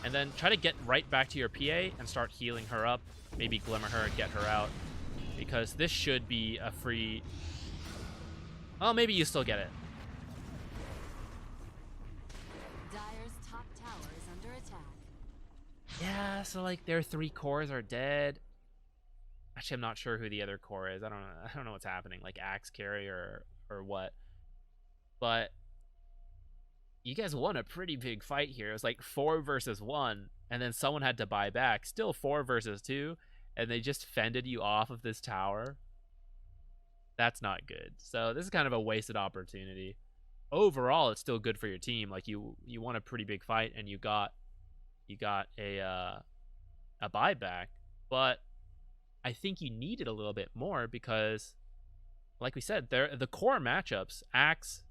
And then try to get right back to your PA and start healing her up. Maybe glimmer her and get her out. Because this should be a free... Oh, maybe you still get it. Dire's top tower is under attack. Yeah, so like their 3 cores are dead. Actually, I'm not sure who the other core is. I don't know what's happening. Like Axe Carry or what. But you guys won a pretty big fight here. It was like 4 versus 1, and then someone had to buy back. Still 4 versus 2, and they just fended you off of this tower. That's not good. So this is kind of a wasted opportunity. Overall, it's still good for your team. Like you won a pretty big fight, and you got a buyback. But I think you needed a little bit more because, like we said, the core matchups. Axe,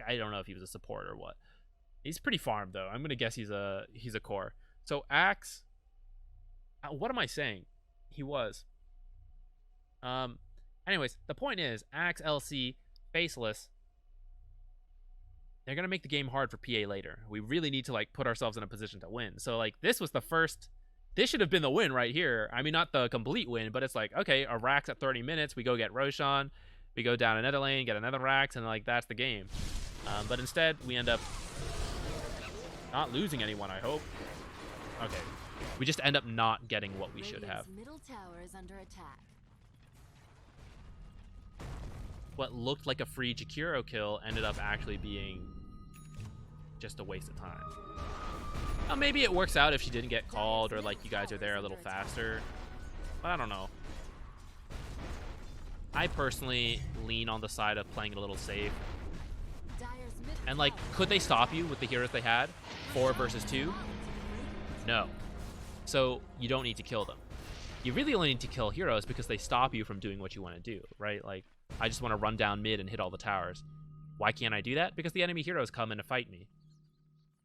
I don't know if he was a support or what. He's pretty farmed though. I'm gonna guess he's a core. So Axe, what am I saying? He was. Anyways, the point is, Axe, LC, Faceless, they're going to make the game hard for PA later. We really need to, like, put ourselves in a position to win. So, like, this was the first... This should have been the win right here. I mean, not the complete win, but it's like, okay, a Rax at 30 minutes. We go get Roshan. We go down another lane, get another Rax, and, like, that's the game. But instead, we end up not losing anyone, I hope. Okay. We just end up not getting what we should have. Middle tower is under attack. What looked like a free Jakiro kill ended up actually being just a waste of time. Maybe it works out if she didn't get called or like you guys are there a little faster. But I don't know. I personally lean on the side of playing it a little safe. Dire's middle And, like, tower could they stop you with the heroes they had? 4 versus 2? No. So you don't need to kill them. You really only need to kill heroes because they stop you from doing what you want to do, right? Like, I just want to run down mid and hit all the towers. Why can't I do that? Because the enemy heroes come in to fight me.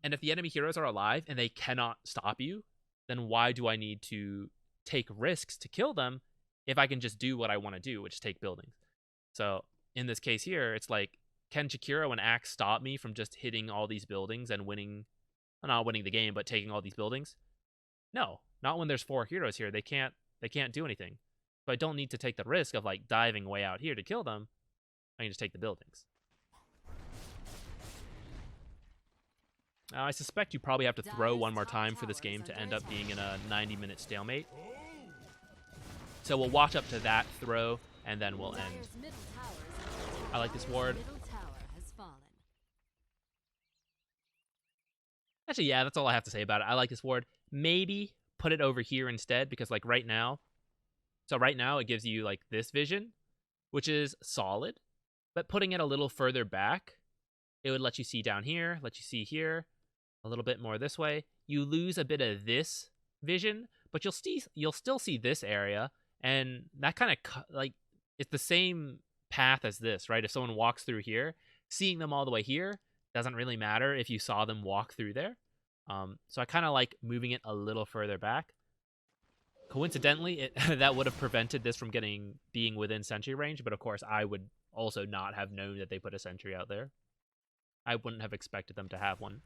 And if the enemy heroes are alive and they cannot stop you, then why do I need to take risks to kill them if I can just do what I want to do, which is take buildings? So in this case here, it's like, can Jakiro and Axe stop me from just hitting all these buildings and winning, well, not winning the game, but taking all these buildings? No, not when there's 4 heroes here. They can't do anything. So I don't need to take the risk of like diving way out here to kill them. I can just take the buildings. Now, I suspect you probably have to throw one more time for this game to end up being in a 90-minute stalemate. So we'll watch up to that throw, and then we'll end. Dire's middle tower is under attack. I like this ward. Middle tower has fallen. Actually, yeah, that's all I have to say about it. I like this ward. Maybe put it over here instead, because like right now, so right now it gives you like this vision, which is solid, but putting it a little further back, it would let you see down here, let you see here, a little bit more this way. You lose a bit of this vision, but you'll still see this area, and that kind of like it's the same path as this, right? If someone walks through here, seeing them all the way here doesn't really matter if you saw them walk through there. So I kind of like moving it a little further back. Coincidentally, that would have prevented this from being within sentry range, but of course I would also not have known that they put a sentry out there. I wouldn't have expected them to have one.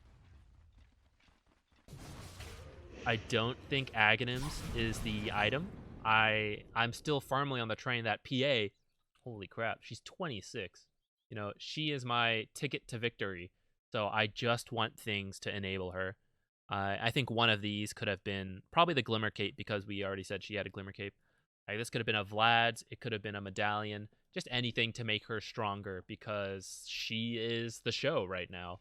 I don't think Aghanims is the item. I'm still firmly on the train that PA, holy crap, she's 26. You know, she is my ticket to victory. So I just want things to enable her. I think one of these could have been probably the Glimmer Cape, because we already said she had a Glimmer Cape. This could have been a Vlad's. It could have been a Medallion. Just anything to make her stronger, because she is the show right now.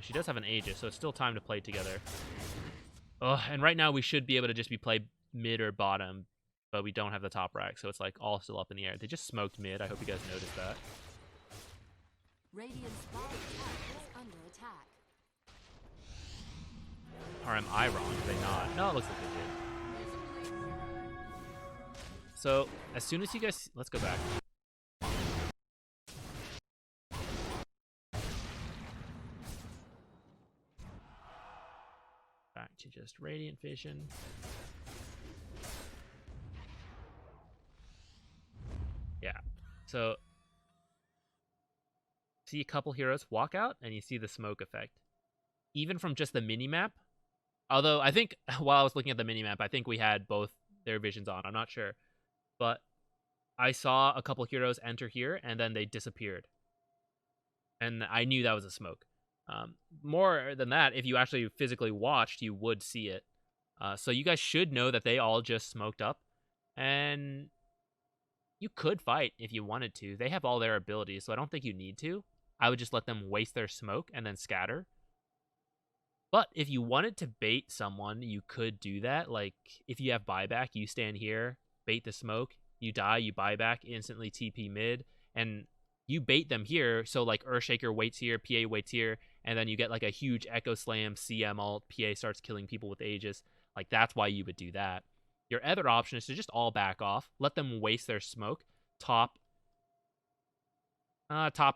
She does have an Aegis, so it's still time to play together. Ugh, and right now we should be able to just be played mid or bottom, but we don't have the top rack, so it's like all still up in the air. They just smoked mid. I hope you guys noticed that. Radiant's bottom tower is under attack. Or am I wrong? Did they not? No, it looks like they did. So, as soon as you guys... Let's go back. Back to just Radiant Vision. Yeah. So, see a couple heroes walk out, and you see the smoke effect. Even from just the minimap, although I think while I was looking at the minimap, I think we had both their visions on. I'm not sure. But I saw a couple heroes enter here, and then they disappeared. And I knew that was a smoke. More than that, if you actually physically watched, you would see it. So you guys should know that they all just smoked up. And you could fight if you wanted to. They have all their abilities, so I don't think you need to. I would just let them waste their smoke and then scatter. But if you wanted to bait someone, you could do that. Like, if you have buyback, you stand here, bait the smoke, you die, you buy back, instantly TP mid, and you bait them here. So, like, Earthshaker waits here, PA waits here, and then you get, like, a huge Echo Slam, CM ult, PA starts killing people with Aegis. Like, that's why you would do that. Your other option is to just all back off, let them waste their smoke. Top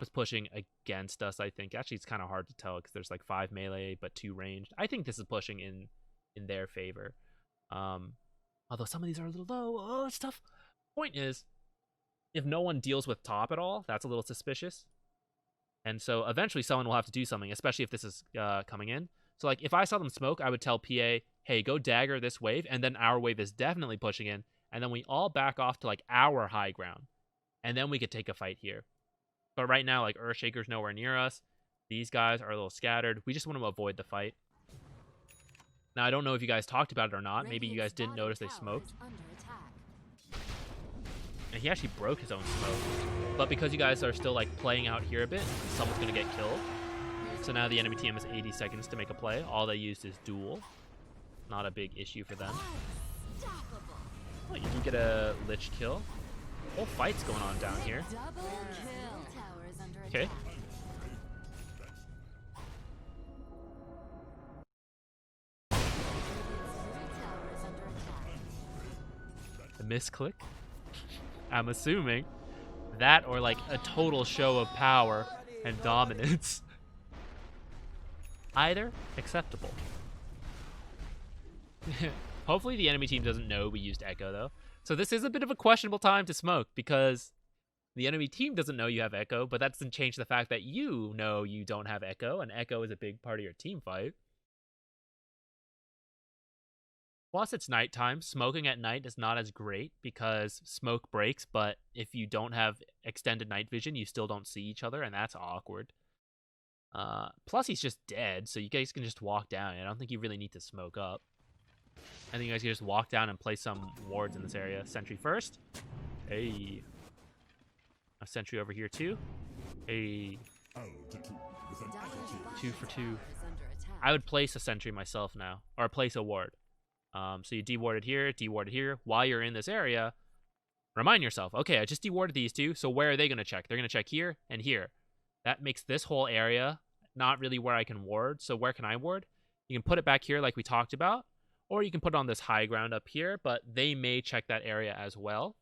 is pushing against us, I think. Actually, it's kind of hard to tell because there's like 5 melee but 2 ranged. I think this is pushing in their favor. Although some of these are a little low. Oh, it's tough. Point is, if no one deals with top at all, that's a little suspicious. And so eventually someone will have to do something, especially if this is coming in. So like if I saw them smoke, I would tell PA, hey, go dagger this wave, and then our wave is definitely pushing in, and then we all back off to like our high ground. And then we could take a fight here. But right now, like, Earthshaker's nowhere near us. These guys are a little scattered. We just want to avoid the fight. Now, I don't know if you guys talked about it or not. Maybe you guys didn't notice they smoked. And he actually broke his own smoke. But because you guys are still, like, playing out here a bit, someone's going to get killed. So now the enemy team has 80 seconds to make a play. All they used is duel. Not a big issue for them. Oh, you do get a Lich kill. Whole fight's going on down here. Double kill. Tower is under Okay. attack. Middle tower is under attack. A misclick. I'm assuming that or like a total show of power and dominance. Either acceptable. Hopefully the enemy team doesn't know we used Echo though. So this is a bit of a questionable time to smoke because the enemy team doesn't know you have Echo, but that doesn't change the fact that you know you don't have Echo, and Echo is a big part of your team fight. Plus, it's nighttime. Smoking at night is not as great because smoke breaks, but if you don't have extended night vision, you still don't see each other, and that's awkward. Plus, he's just dead, so you guys can just walk down. I don't think you really need to smoke up. I think you guys can just walk down and place some wards in this area. Sentry first. Hey. A sentry over here, too. Hey. Dyer's 2 for 2. tower is under attack. I would place a sentry myself now, or place a ward. So you dewarded here. While you're in this area, remind yourself, okay, I just dewarded these two, so where are they going to check? They're going to check here and here. That makes this whole area not really where I can ward, so where can I ward? You can put it back here like we talked about, or you can put it on this high ground up here, but they may check that area as well.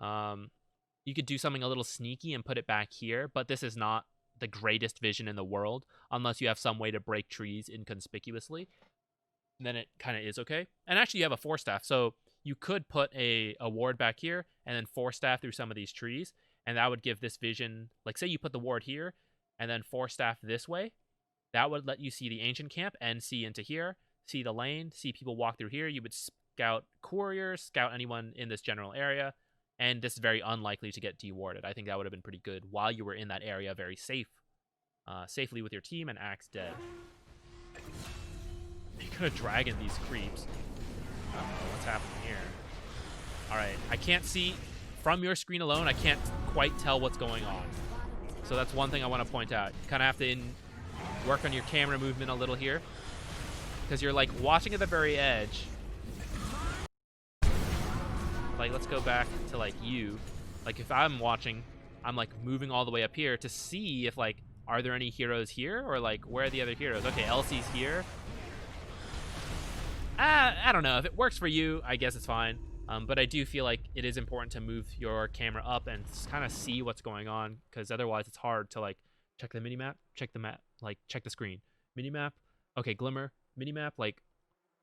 You could do something a little sneaky and put it back here, but this is not the greatest vision in the world, unless you have some way to break trees inconspicuously. Then it kind of is okay. And actually you have a 4-staff, so you could put a ward back here and then 4-staff through some of these trees, and that would give this vision, like say you put the ward here and then 4-staff this way, that would let you see the ancient camp and see into here, see the lane, see people walk through here. You would scout couriers, scout anyone in this general area, and this is very unlikely to get dewarded. I think that would have been pretty good while you were in that area very safely with your team, and Axe dead. You're gonna dragon these creeps. I don't know what's happening here. Alright, I can't see from your screen alone, I can't quite tell what's going on. So that's one thing I want to point out. You kind of have to work on your camera movement a little here, because you're like watching at the very edge. Like, let's go back to like you. Like if I'm watching, I'm like moving all the way up here to see if like, are there any heroes here, or like where are the other heroes? Okay, Elsie's here. I don't know. If it works for you, I guess it's fine. But I do feel like it is important to move your camera up and kind of see what's going on, because otherwise it's hard to like check the minimap, check the map, like check the screen. Minimap, okay, glimmer, minimap, like,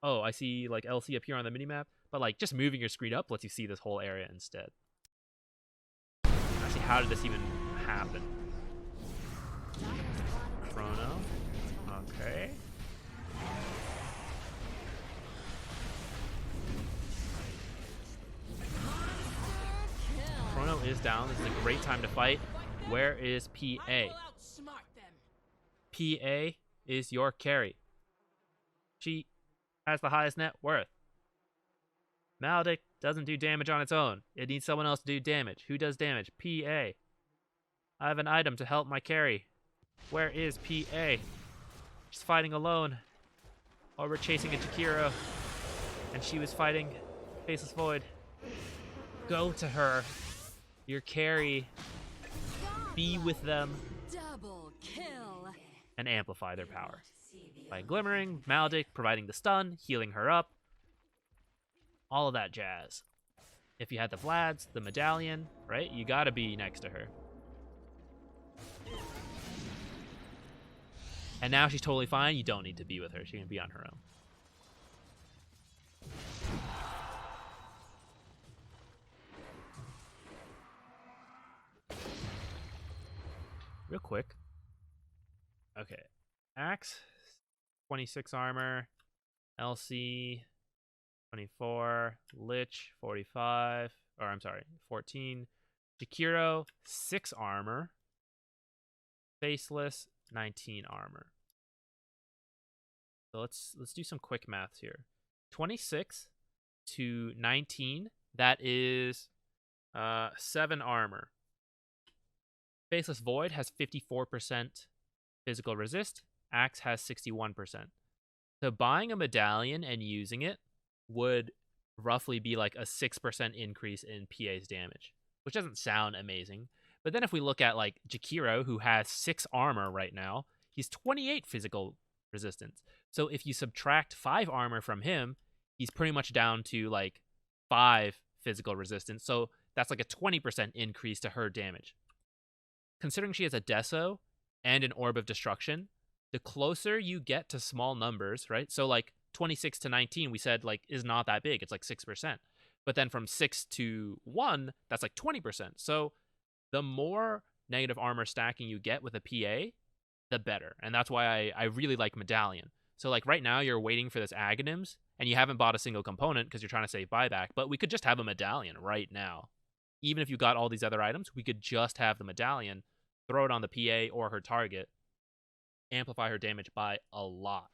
oh, I see like LC up here on the minimap, but like just moving your screen up lets you see this whole area instead. Actually, how did this even happen? Chrono, okay. Chrono is down. This is a great time to fight. Where is PA? PA is your carry. She has the highest net worth. Maldic doesn't do damage on its own. It needs someone else to do damage. Who does damage? PA. I have an item to help my carry. Where is PA? She's fighting alone. Or we're chasing a Jakiro. And she was fighting Faceless Void. Go to her. Your carry. Be with them. Double kill. And amplify their power. By glimmering, Maldic providing the stun, healing her up. All of that jazz. If you had the Vlads, the medallion, right? You gotta be next to her. And now she's totally fine. You don't need to be with her. She can be on her own. Real quick. Okay. Axe, 26 armor. LC, 24. Lich, 45. Or I'm sorry, 14. Jakiro, 6 armor. Faceless, 19 armor. So let's do some quick maths here. 26 to 19, that is 7 armor. Faceless Void has 54% physical resist. Axe has 61%. So buying a medallion and using it would roughly be like a 6% increase in PA's damage, which doesn't sound amazing. But then if we look at like Jakiro, who has 6 armor right now, he's 28 physical resistance. So if you subtract 5 armor from him, he's pretty much down to like 5 physical resistance. So that's like a 20% increase to her damage. Considering she has a Deso and an Orb of Destruction, the closer you get to small numbers, right? So like 26 to 19, we said like is not that big. It's like 6%. But then from 6 to 1, that's like 20%. So the more negative armor stacking you get with a PA, the better. And that's why I really like Medallion. So like right now you're waiting for this Aghanims and you haven't bought a single component because you're trying to save buyback, but we could just have a Medallion right now. Even if you got all these other items, we could just have the Medallion, throw it on the PA or her target, amplify her damage by a lot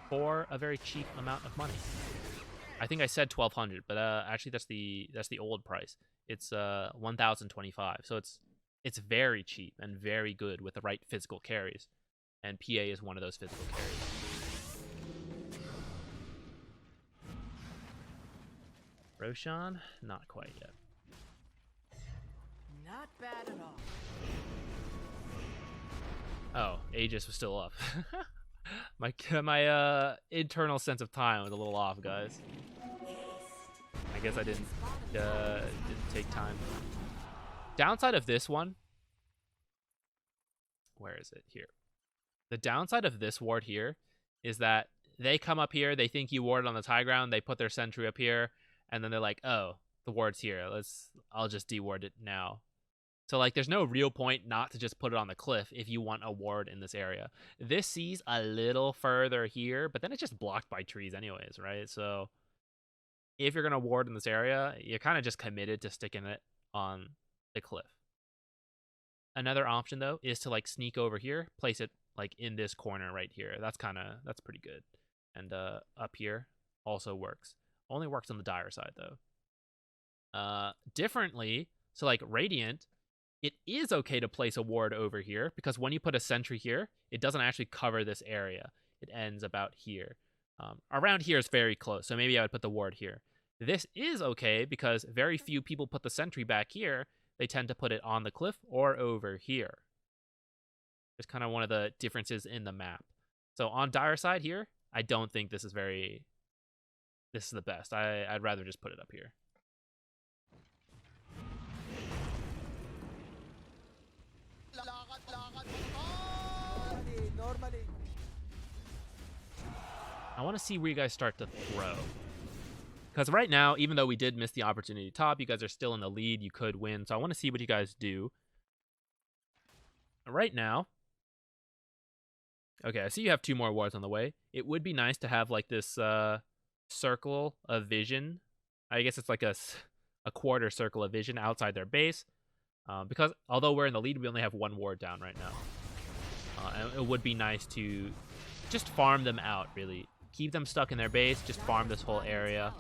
for a very cheap amount of money. I think I said 1,200, but actually that's the old price. It's 1,025. So it's very cheap and very good with the right physical carries, and PA is one of those physical carries. Roshan, not quite yet. Not bad at all. Oh, Aegis was still up. my internal sense of time was a little off, guys. I guess I didn't take time. Downside of this one. Where is it? Here. The downside of this ward here is that they come up here, they think you warded on the high ground, they put their sentry up here, and then they're like, oh, the ward's here. I'll just deward it now. So like there's no real point not to just put it on the cliff if you want a ward in this area. This sees a little further here, but then it's just blocked by trees anyways, right? So if you're going to ward in this area, you're kind of just committed to sticking it on the cliff. Another option though is to like sneak over here, place it like in this corner right here. That's pretty good. And up here also works. Only works on the dire side though. Differently, so like Radiant, it is okay to place a ward over here because when you put a sentry here, it doesn't actually cover this area. It ends about here. Around here is very close, so maybe I would put the ward here. This is okay because very few people put the sentry back here. They tend to put it on the cliff or over here. It's kind of one of the differences in the map. So on dire side here, I don't think this is the best. I'd rather just put it up here. I want to see where you guys start to throw. Because right now, even though we did miss the opportunity top, you guys are still in the lead. You could win. So I want to see what you guys do. Right now, okay, I see you have 2 more wards on the way. It would be nice to have like this circle of vision. I guess it's like a quarter circle of vision outside their base. Because although we're in the lead, we only have 1 ward down right now. And it would be nice to just farm them out, really. Keep them stuck in their base, just farm this whole area.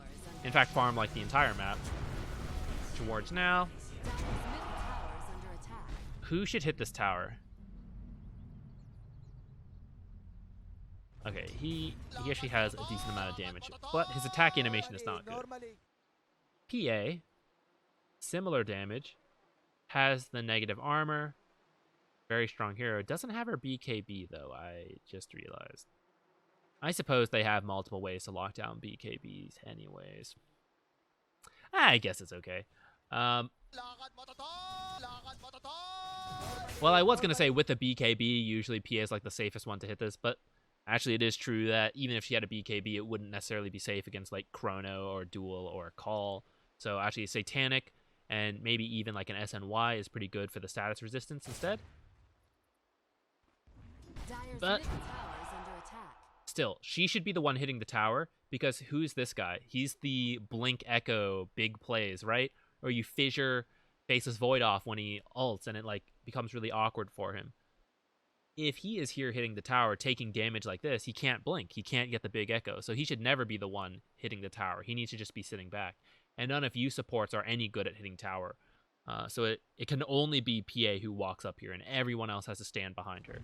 In fact, farm like the entire map. Towards now. Who should hit this tower? Okay, he actually has a decent amount of damage, but his attack animation is not good. PA, similar damage, has the negative armor, very strong hero. Doesn't have her BKB though, I just realized. I suppose they have multiple ways to lock down BKBs anyways. I guess it's okay. Well, I was going to say with the BKB, usually PA is like the safest one to hit this, but actually it is true that even if she had a BKB, it wouldn't necessarily be safe against like Chrono or Duel or Call. So actually Satanic and maybe even like an SNY is pretty good for the status resistance instead. But still, she should be the one hitting the tower because who's this guy? He's the Blink Echo big plays, right? Or you Fissure faces Void off when he ults and it like becomes really awkward for him. If he is here hitting the tower, taking damage like this, he can't blink. He can't get the big echo. So he should never be the one hitting the tower. He needs to just be sitting back. And none of you supports are any good at hitting tower. So it can only be PA who walks up here, and everyone else has to stand behind her.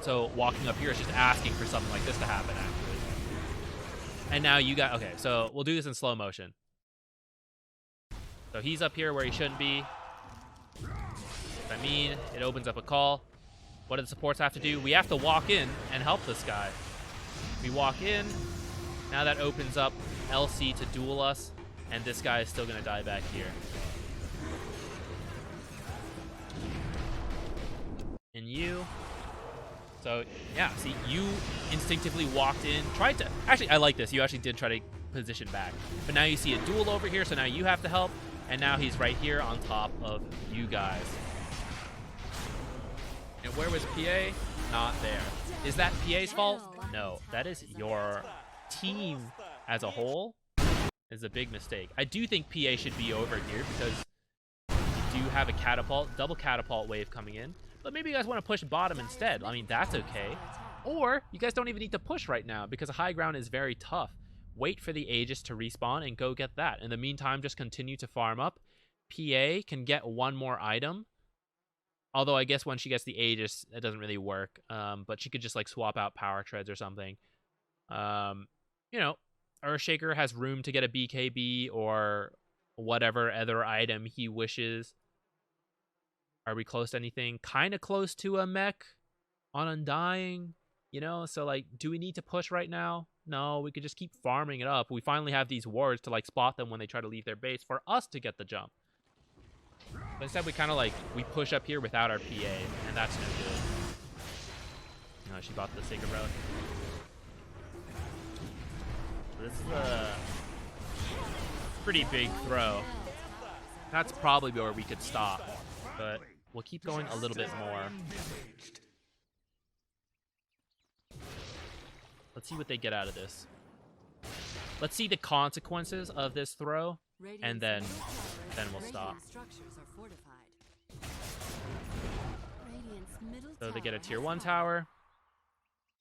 So walking up here is just asking for something like this to happen, actually. And now you got... Okay, so we'll do this in slow motion. So he's up here where he shouldn't be. I mean, it opens up a call. What do the supports have to do? We have to walk in and help this guy. We walk in. Now that opens up LC to duel us. And this guy is still going to die back here. And you... So, yeah, see, you instinctively walked in, tried to... Actually, I like this. You actually did try to position back. But now you see a duel over here, so now you have to help. And now he's right here on top of you guys. And where was PA? Not there. Is that PA's fault? No, that is your team as a whole. Is a big mistake. I do think PA should be over here because you do have a catapult, double catapult wave coming in. But maybe you guys want to push bottom instead. I mean, that's okay. Or you guys don't even need to push right now because high ground is very tough. Wait for the Aegis to respawn and go get that. In the meantime, just continue to farm up. PA can get one more item. Although I guess when she gets the Aegis, it doesn't really work. But she could just like swap out power treads or something. You know, Earthshaker has room to get a BKB or whatever other item he wishes. Are we close to anything? Kind of close to a mech on Undying, you know? So, like, do we need to push right now? No, we could just keep farming it up. We finally have these wards to, like, spot them when they try to leave their base for us to get the jump. But instead, we kind of, like, we push up here without our PA, and that's no good. No, she bought the Sacred Relic. This is a pretty big throw. That's probably where we could stop, but we'll keep going a little bit more. Let's see what they get out of this. Let's see the consequences of this throw, and then we'll stop. So they get a tier 1 tower,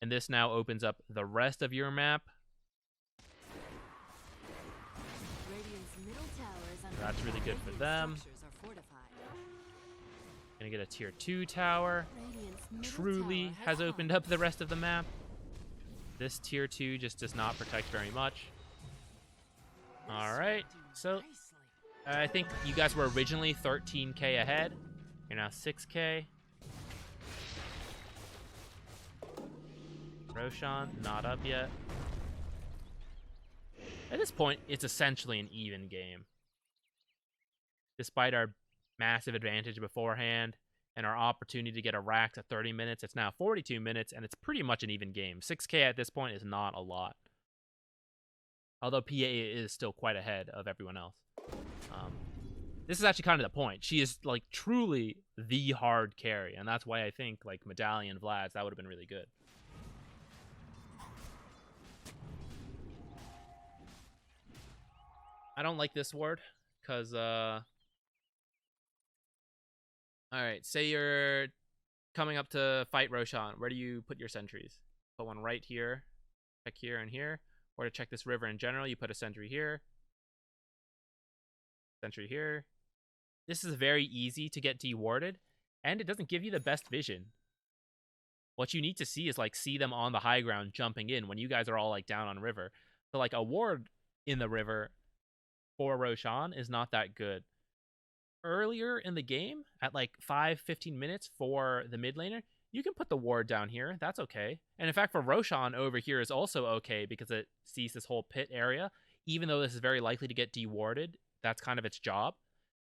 and this now opens up the rest of your map. That's really good for them. Gonna get a tier 2 tower. Truly has opened up the rest of the map. This tier 2 just does not protect very much. Alright, so I think you guys were originally 13k ahead. You're now 6k. Roshan, not up yet. At this point, it's essentially an even game. Despite our massive advantage beforehand and our opportunity to get a rack to 30 minutes, it's now 42 minutes, and it's pretty much an even game. 6k at this point is not a lot. Although PA is still quite ahead of everyone else. This is actually kind of the point. She is, like, truly the hard carry, and that's why I think, like, Medallion, Vlads, that would have been really good. I don't like this ward, because, Alright, say you're coming up to fight Roshan. Where do you put your sentries? Put one right here, check here and here. Or to check this river in general, you put a sentry here. Sentry here. This is very easy to get dewarded, and it doesn't give you the best vision. What you need to see is, like, see them on the high ground jumping in when you guys are all, like, down on river. So, like, a ward in the river for Roshan is not that good. Earlier in the game, at like 5-15 minutes for the mid laner, you can put the ward down here. That's okay. And in fact, for Roshan over here is also okay because it sees this whole pit area. Even though this is very likely to get dewarded, that's kind of its job.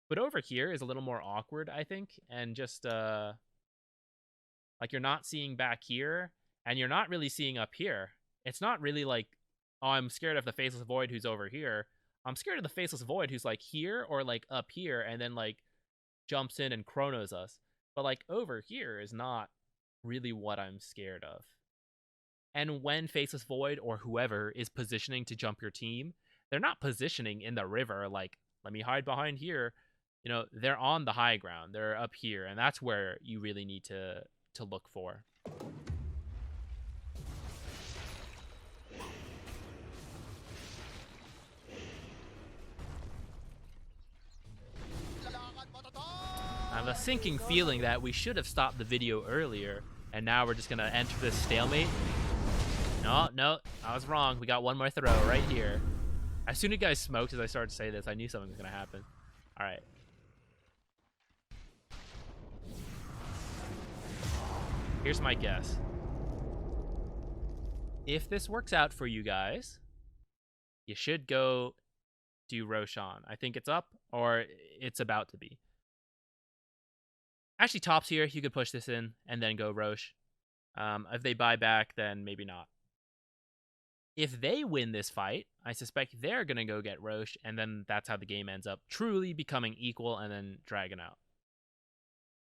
But over here is a little more awkward, I think. And just, like, you're not seeing back here, and you're not really seeing up here. It's not really like, oh, I'm scared of the Faceless Void who's over here. I'm scared of the Faceless Void who's, like, here or, like, up here and then, like, jumps in and chronos us. But, like, over here is not really what I'm scared of. And when Faceless Void or whoever is positioning to jump your team, they're not positioning in the river, like, let me hide behind here. You know, they're on the high ground. They're up here, and that's where you really need to look for. I have a sinking feeling that we should have stopped the video earlier, and now we're just gonna enter this stalemate. No, I was wrong. We got one more throw right here. As soon as you guys smoked as I started to say this, I knew something was going to happen. All right. Here's my guess. If this works out for you guys, you should go do Roshan. I think it's up, or it's about to be. Actually, top's here. You could push this in and then go Rosh. If they buy back, then maybe not. If they win this fight, I suspect they're going to go get Rosh, and then that's how the game ends up truly becoming equal and then dragging out.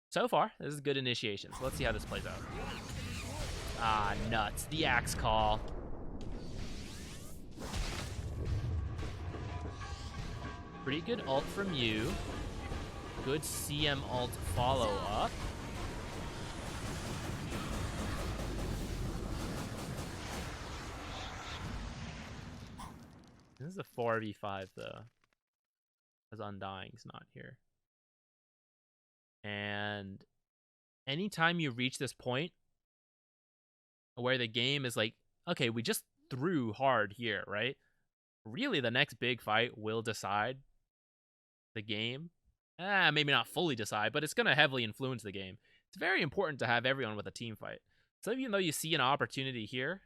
So far, this is a good initiation, so let's see how this plays out. Ah, nuts. The axe call. Pretty good ult from you. Good CM ult follow-up. This is a 4v5, though. Because Undying's not here. And anytime you reach this point where the game is like, okay, we just threw hard here, right? Really, the next big fight will decide the game. Maybe not fully decide, but it's going to heavily influence the game. It's very important to have everyone with a team fight. So even though you see an opportunity here,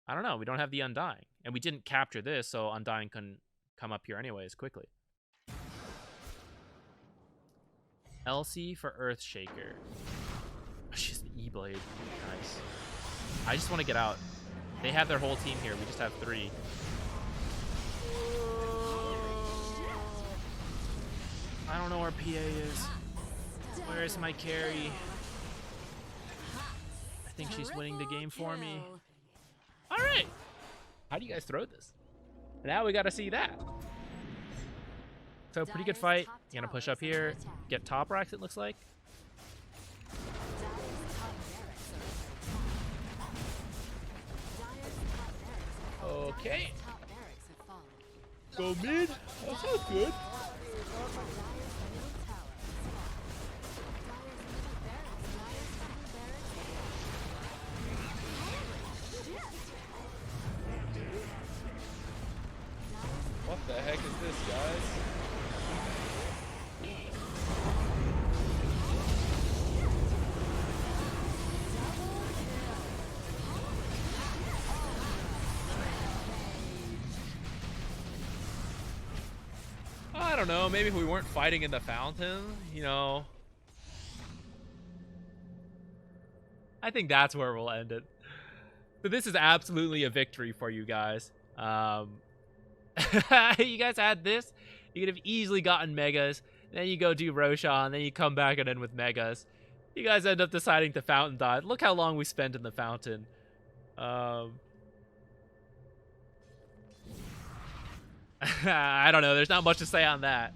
I don't know, we don't have the Undying. And we didn't capture this, so Undying couldn't come up here anyways quickly. Elsie for Earthshaker. Oh, she's an E-Blade. Nice. I just want to get out. They have their whole team here. We just have 3. I don't know where PA is. Where is my carry? I think she's winning the game for me. All right. How do you guys throw this? Now we got to see that. So pretty good fight. You're going to push up here. Get top racks, it looks like. Okay. Go mid. That sounds good. What the heck is this, guys? I don't know, maybe if we weren't fighting in the fountain, you know. I think that's where we'll end it. So this is absolutely a victory for you guys. You guys had this, you could have easily gotten Megas, then you go do Roshan, then you come back and end with Megas. You guys end up deciding to fountain dive. Look how long we spent in the fountain. I don't know. There's not much to say on that.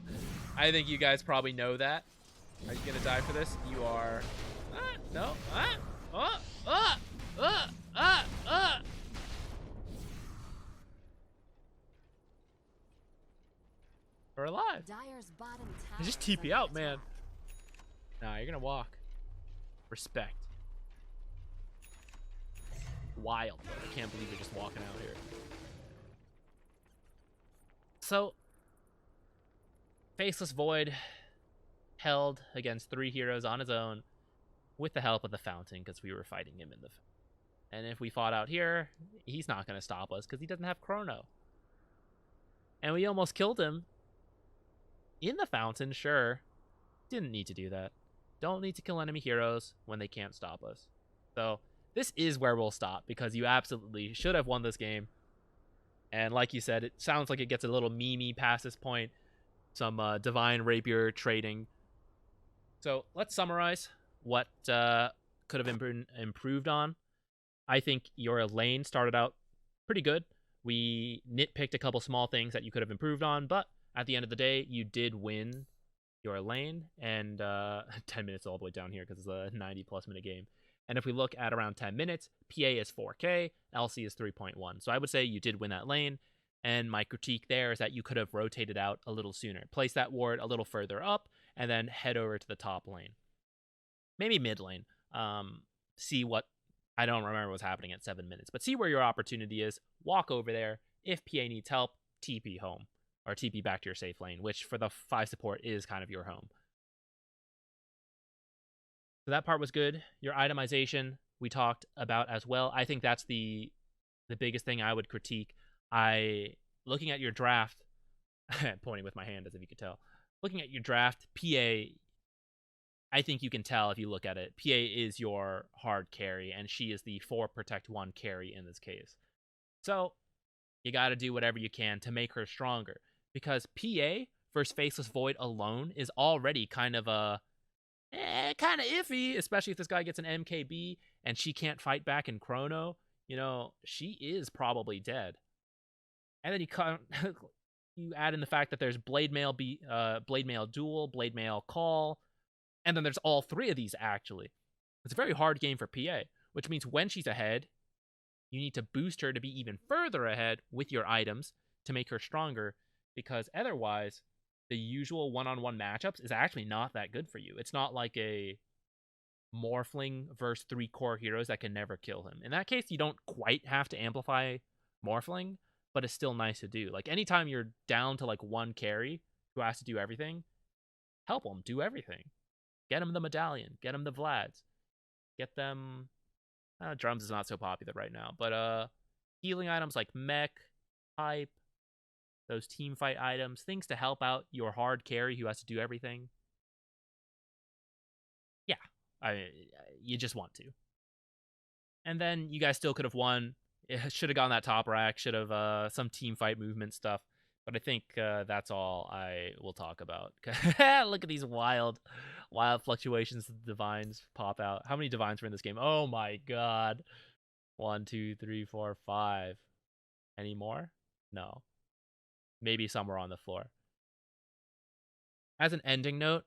I think you guys probably know that. Are you gonna die for this? You are. No. We're alive. Just TP out, man. Nah, you're gonna walk. Respect. Wild, bro. I can't believe you're just walking out here. So, Faceless Void held against 3 heroes on his own with the help of the Fountain because we were fighting him in the... And if we fought out here, he's not going to stop us because he doesn't have Chrono. And we almost killed him in the Fountain, sure. Didn't need to do that. Don't need to kill enemy heroes when they can't stop us. So, this is where we'll stop because you absolutely should have won this game. And like you said, it sounds like it gets a little memey past this point. Some Divine Rapier trading. So let's summarize what could have been improved on. I think your lane started out pretty good. We nitpicked a couple small things that you could have improved on, but at the end of the day, you did win your lane. And 10 minutes all the way down here because it's a 90-plus minute game. And if we look at around 10 minutes, PA is 4K, LC is 3.1. So I would say you did win that lane. And my critique there is that you could have rotated out a little sooner. Place that ward a little further up, and then head over to the top lane. Maybe mid lane. See what I don't remember what's happening at 7 minutes, but see where your opportunity is. Walk over there. If PA needs help, TP home or TP back to your safe lane, which for the 5 support is kind of your home. So that part was good. Your itemization we talked about as well. I think that's the biggest thing I would critique. Looking at your draft, pointing with my hand as if you could tell. Looking at your draft, PA, I think you can tell if you look at it. PA is your hard carry, and she is the 4 protect 1 carry in this case. So you got to do whatever you can to make her stronger, because PA versus Faceless Void alone is already kind of kind of iffy, especially if this guy gets an MKB and she can't fight back in Chrono. You know, she is probably dead. And then you add in the fact that there's Blade Mail Duel, Blade Mail Call, and then there's all 3 of these actually. It's a very hard game for PA, which means when she's ahead, you need to boost her to be even further ahead with your items to make her stronger, because otherwise the usual one-on-one matchups is actually not that good for you. It's not like a Morphling versus 3 core heroes that can never kill him. In that case, you don't quite have to amplify Morphling, but it's still nice to do. Like, anytime you're down to like 1 carry who has to do everything, help them do everything. Get them the medallion, get them the Vlads, get them drums is not so popular right now, but healing items like mech, hype, those team fight items, things to help out your hard carry who has to do everything. Yeah, you just want to. And then you guys still could have won. It should have gone that top rack, should have some team fight movement stuff. But I think that's all I will talk about. Look at these wild fluctuations the divines pop out. How many divines were in this game? Oh my god. 1, 2, 3, 4, 5. Any more? No. Maybe somewhere on the floor. As an ending note,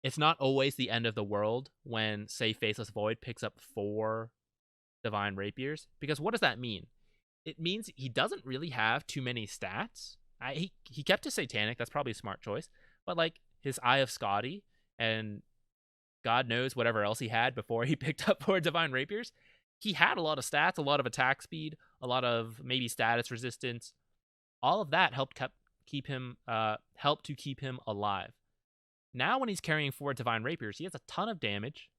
it's not always the end of the world when, say, Faceless Void picks up 4 Divine Rapiers. Because what does that mean? It means he doesn't really have too many stats. He kept his Satanic. That's probably a smart choice. But, like, his Eye of Scotty and God knows whatever else he had before he picked up 4 Divine Rapiers, he had a lot of stats, a lot of attack speed, a lot of maybe status resistance. All of that helped to keep him alive. Now when he's carrying 4 Divine Rapiers, he has a ton of damage,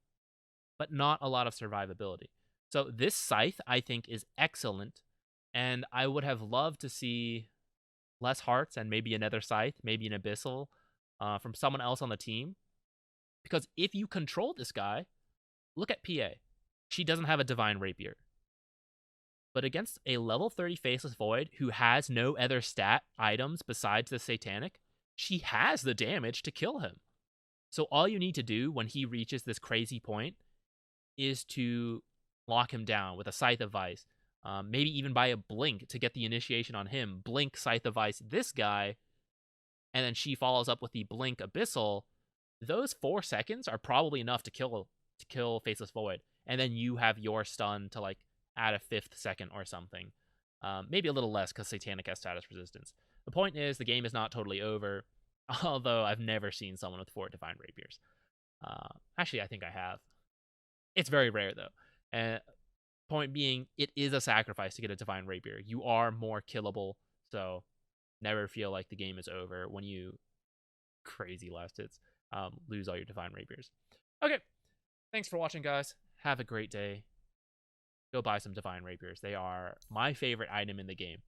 but not a lot of survivability. So this Scythe, I think, is excellent, and I would have loved to see less hearts and maybe another Scythe, maybe an Abyssal from someone else on the team. Because if you control this guy, look at PA. She doesn't have a Divine Rapier. But against a level 30 Faceless Void who has no other stat items besides the Satanic, she has the damage to kill him. So all you need to do when he reaches this crazy point is to lock him down with a Scythe of Vice. Maybe even buy a Blink to get the initiation on him. Blink, Scythe of Vice, this guy. And then she follows up with the Blink Abyssal. Those 4 seconds are probably enough to kill Faceless Void. And then you have your stun to, like, add a 5th second or something. Maybe a little less because Satanic has status resistance. The point is, the game is not totally over. Although I've never seen someone with 4 Divine Rapiers. Actually, I think I have. It's very rare, though. And point being, it is a sacrifice to get a Divine Rapier. You are more killable, so never feel like the game is over when you, crazy last hits, lose all your Divine Rapiers. Okay, thanks for watching, guys. Have a great day. Go buy some Divine Rapiers. They are my favorite item in the game.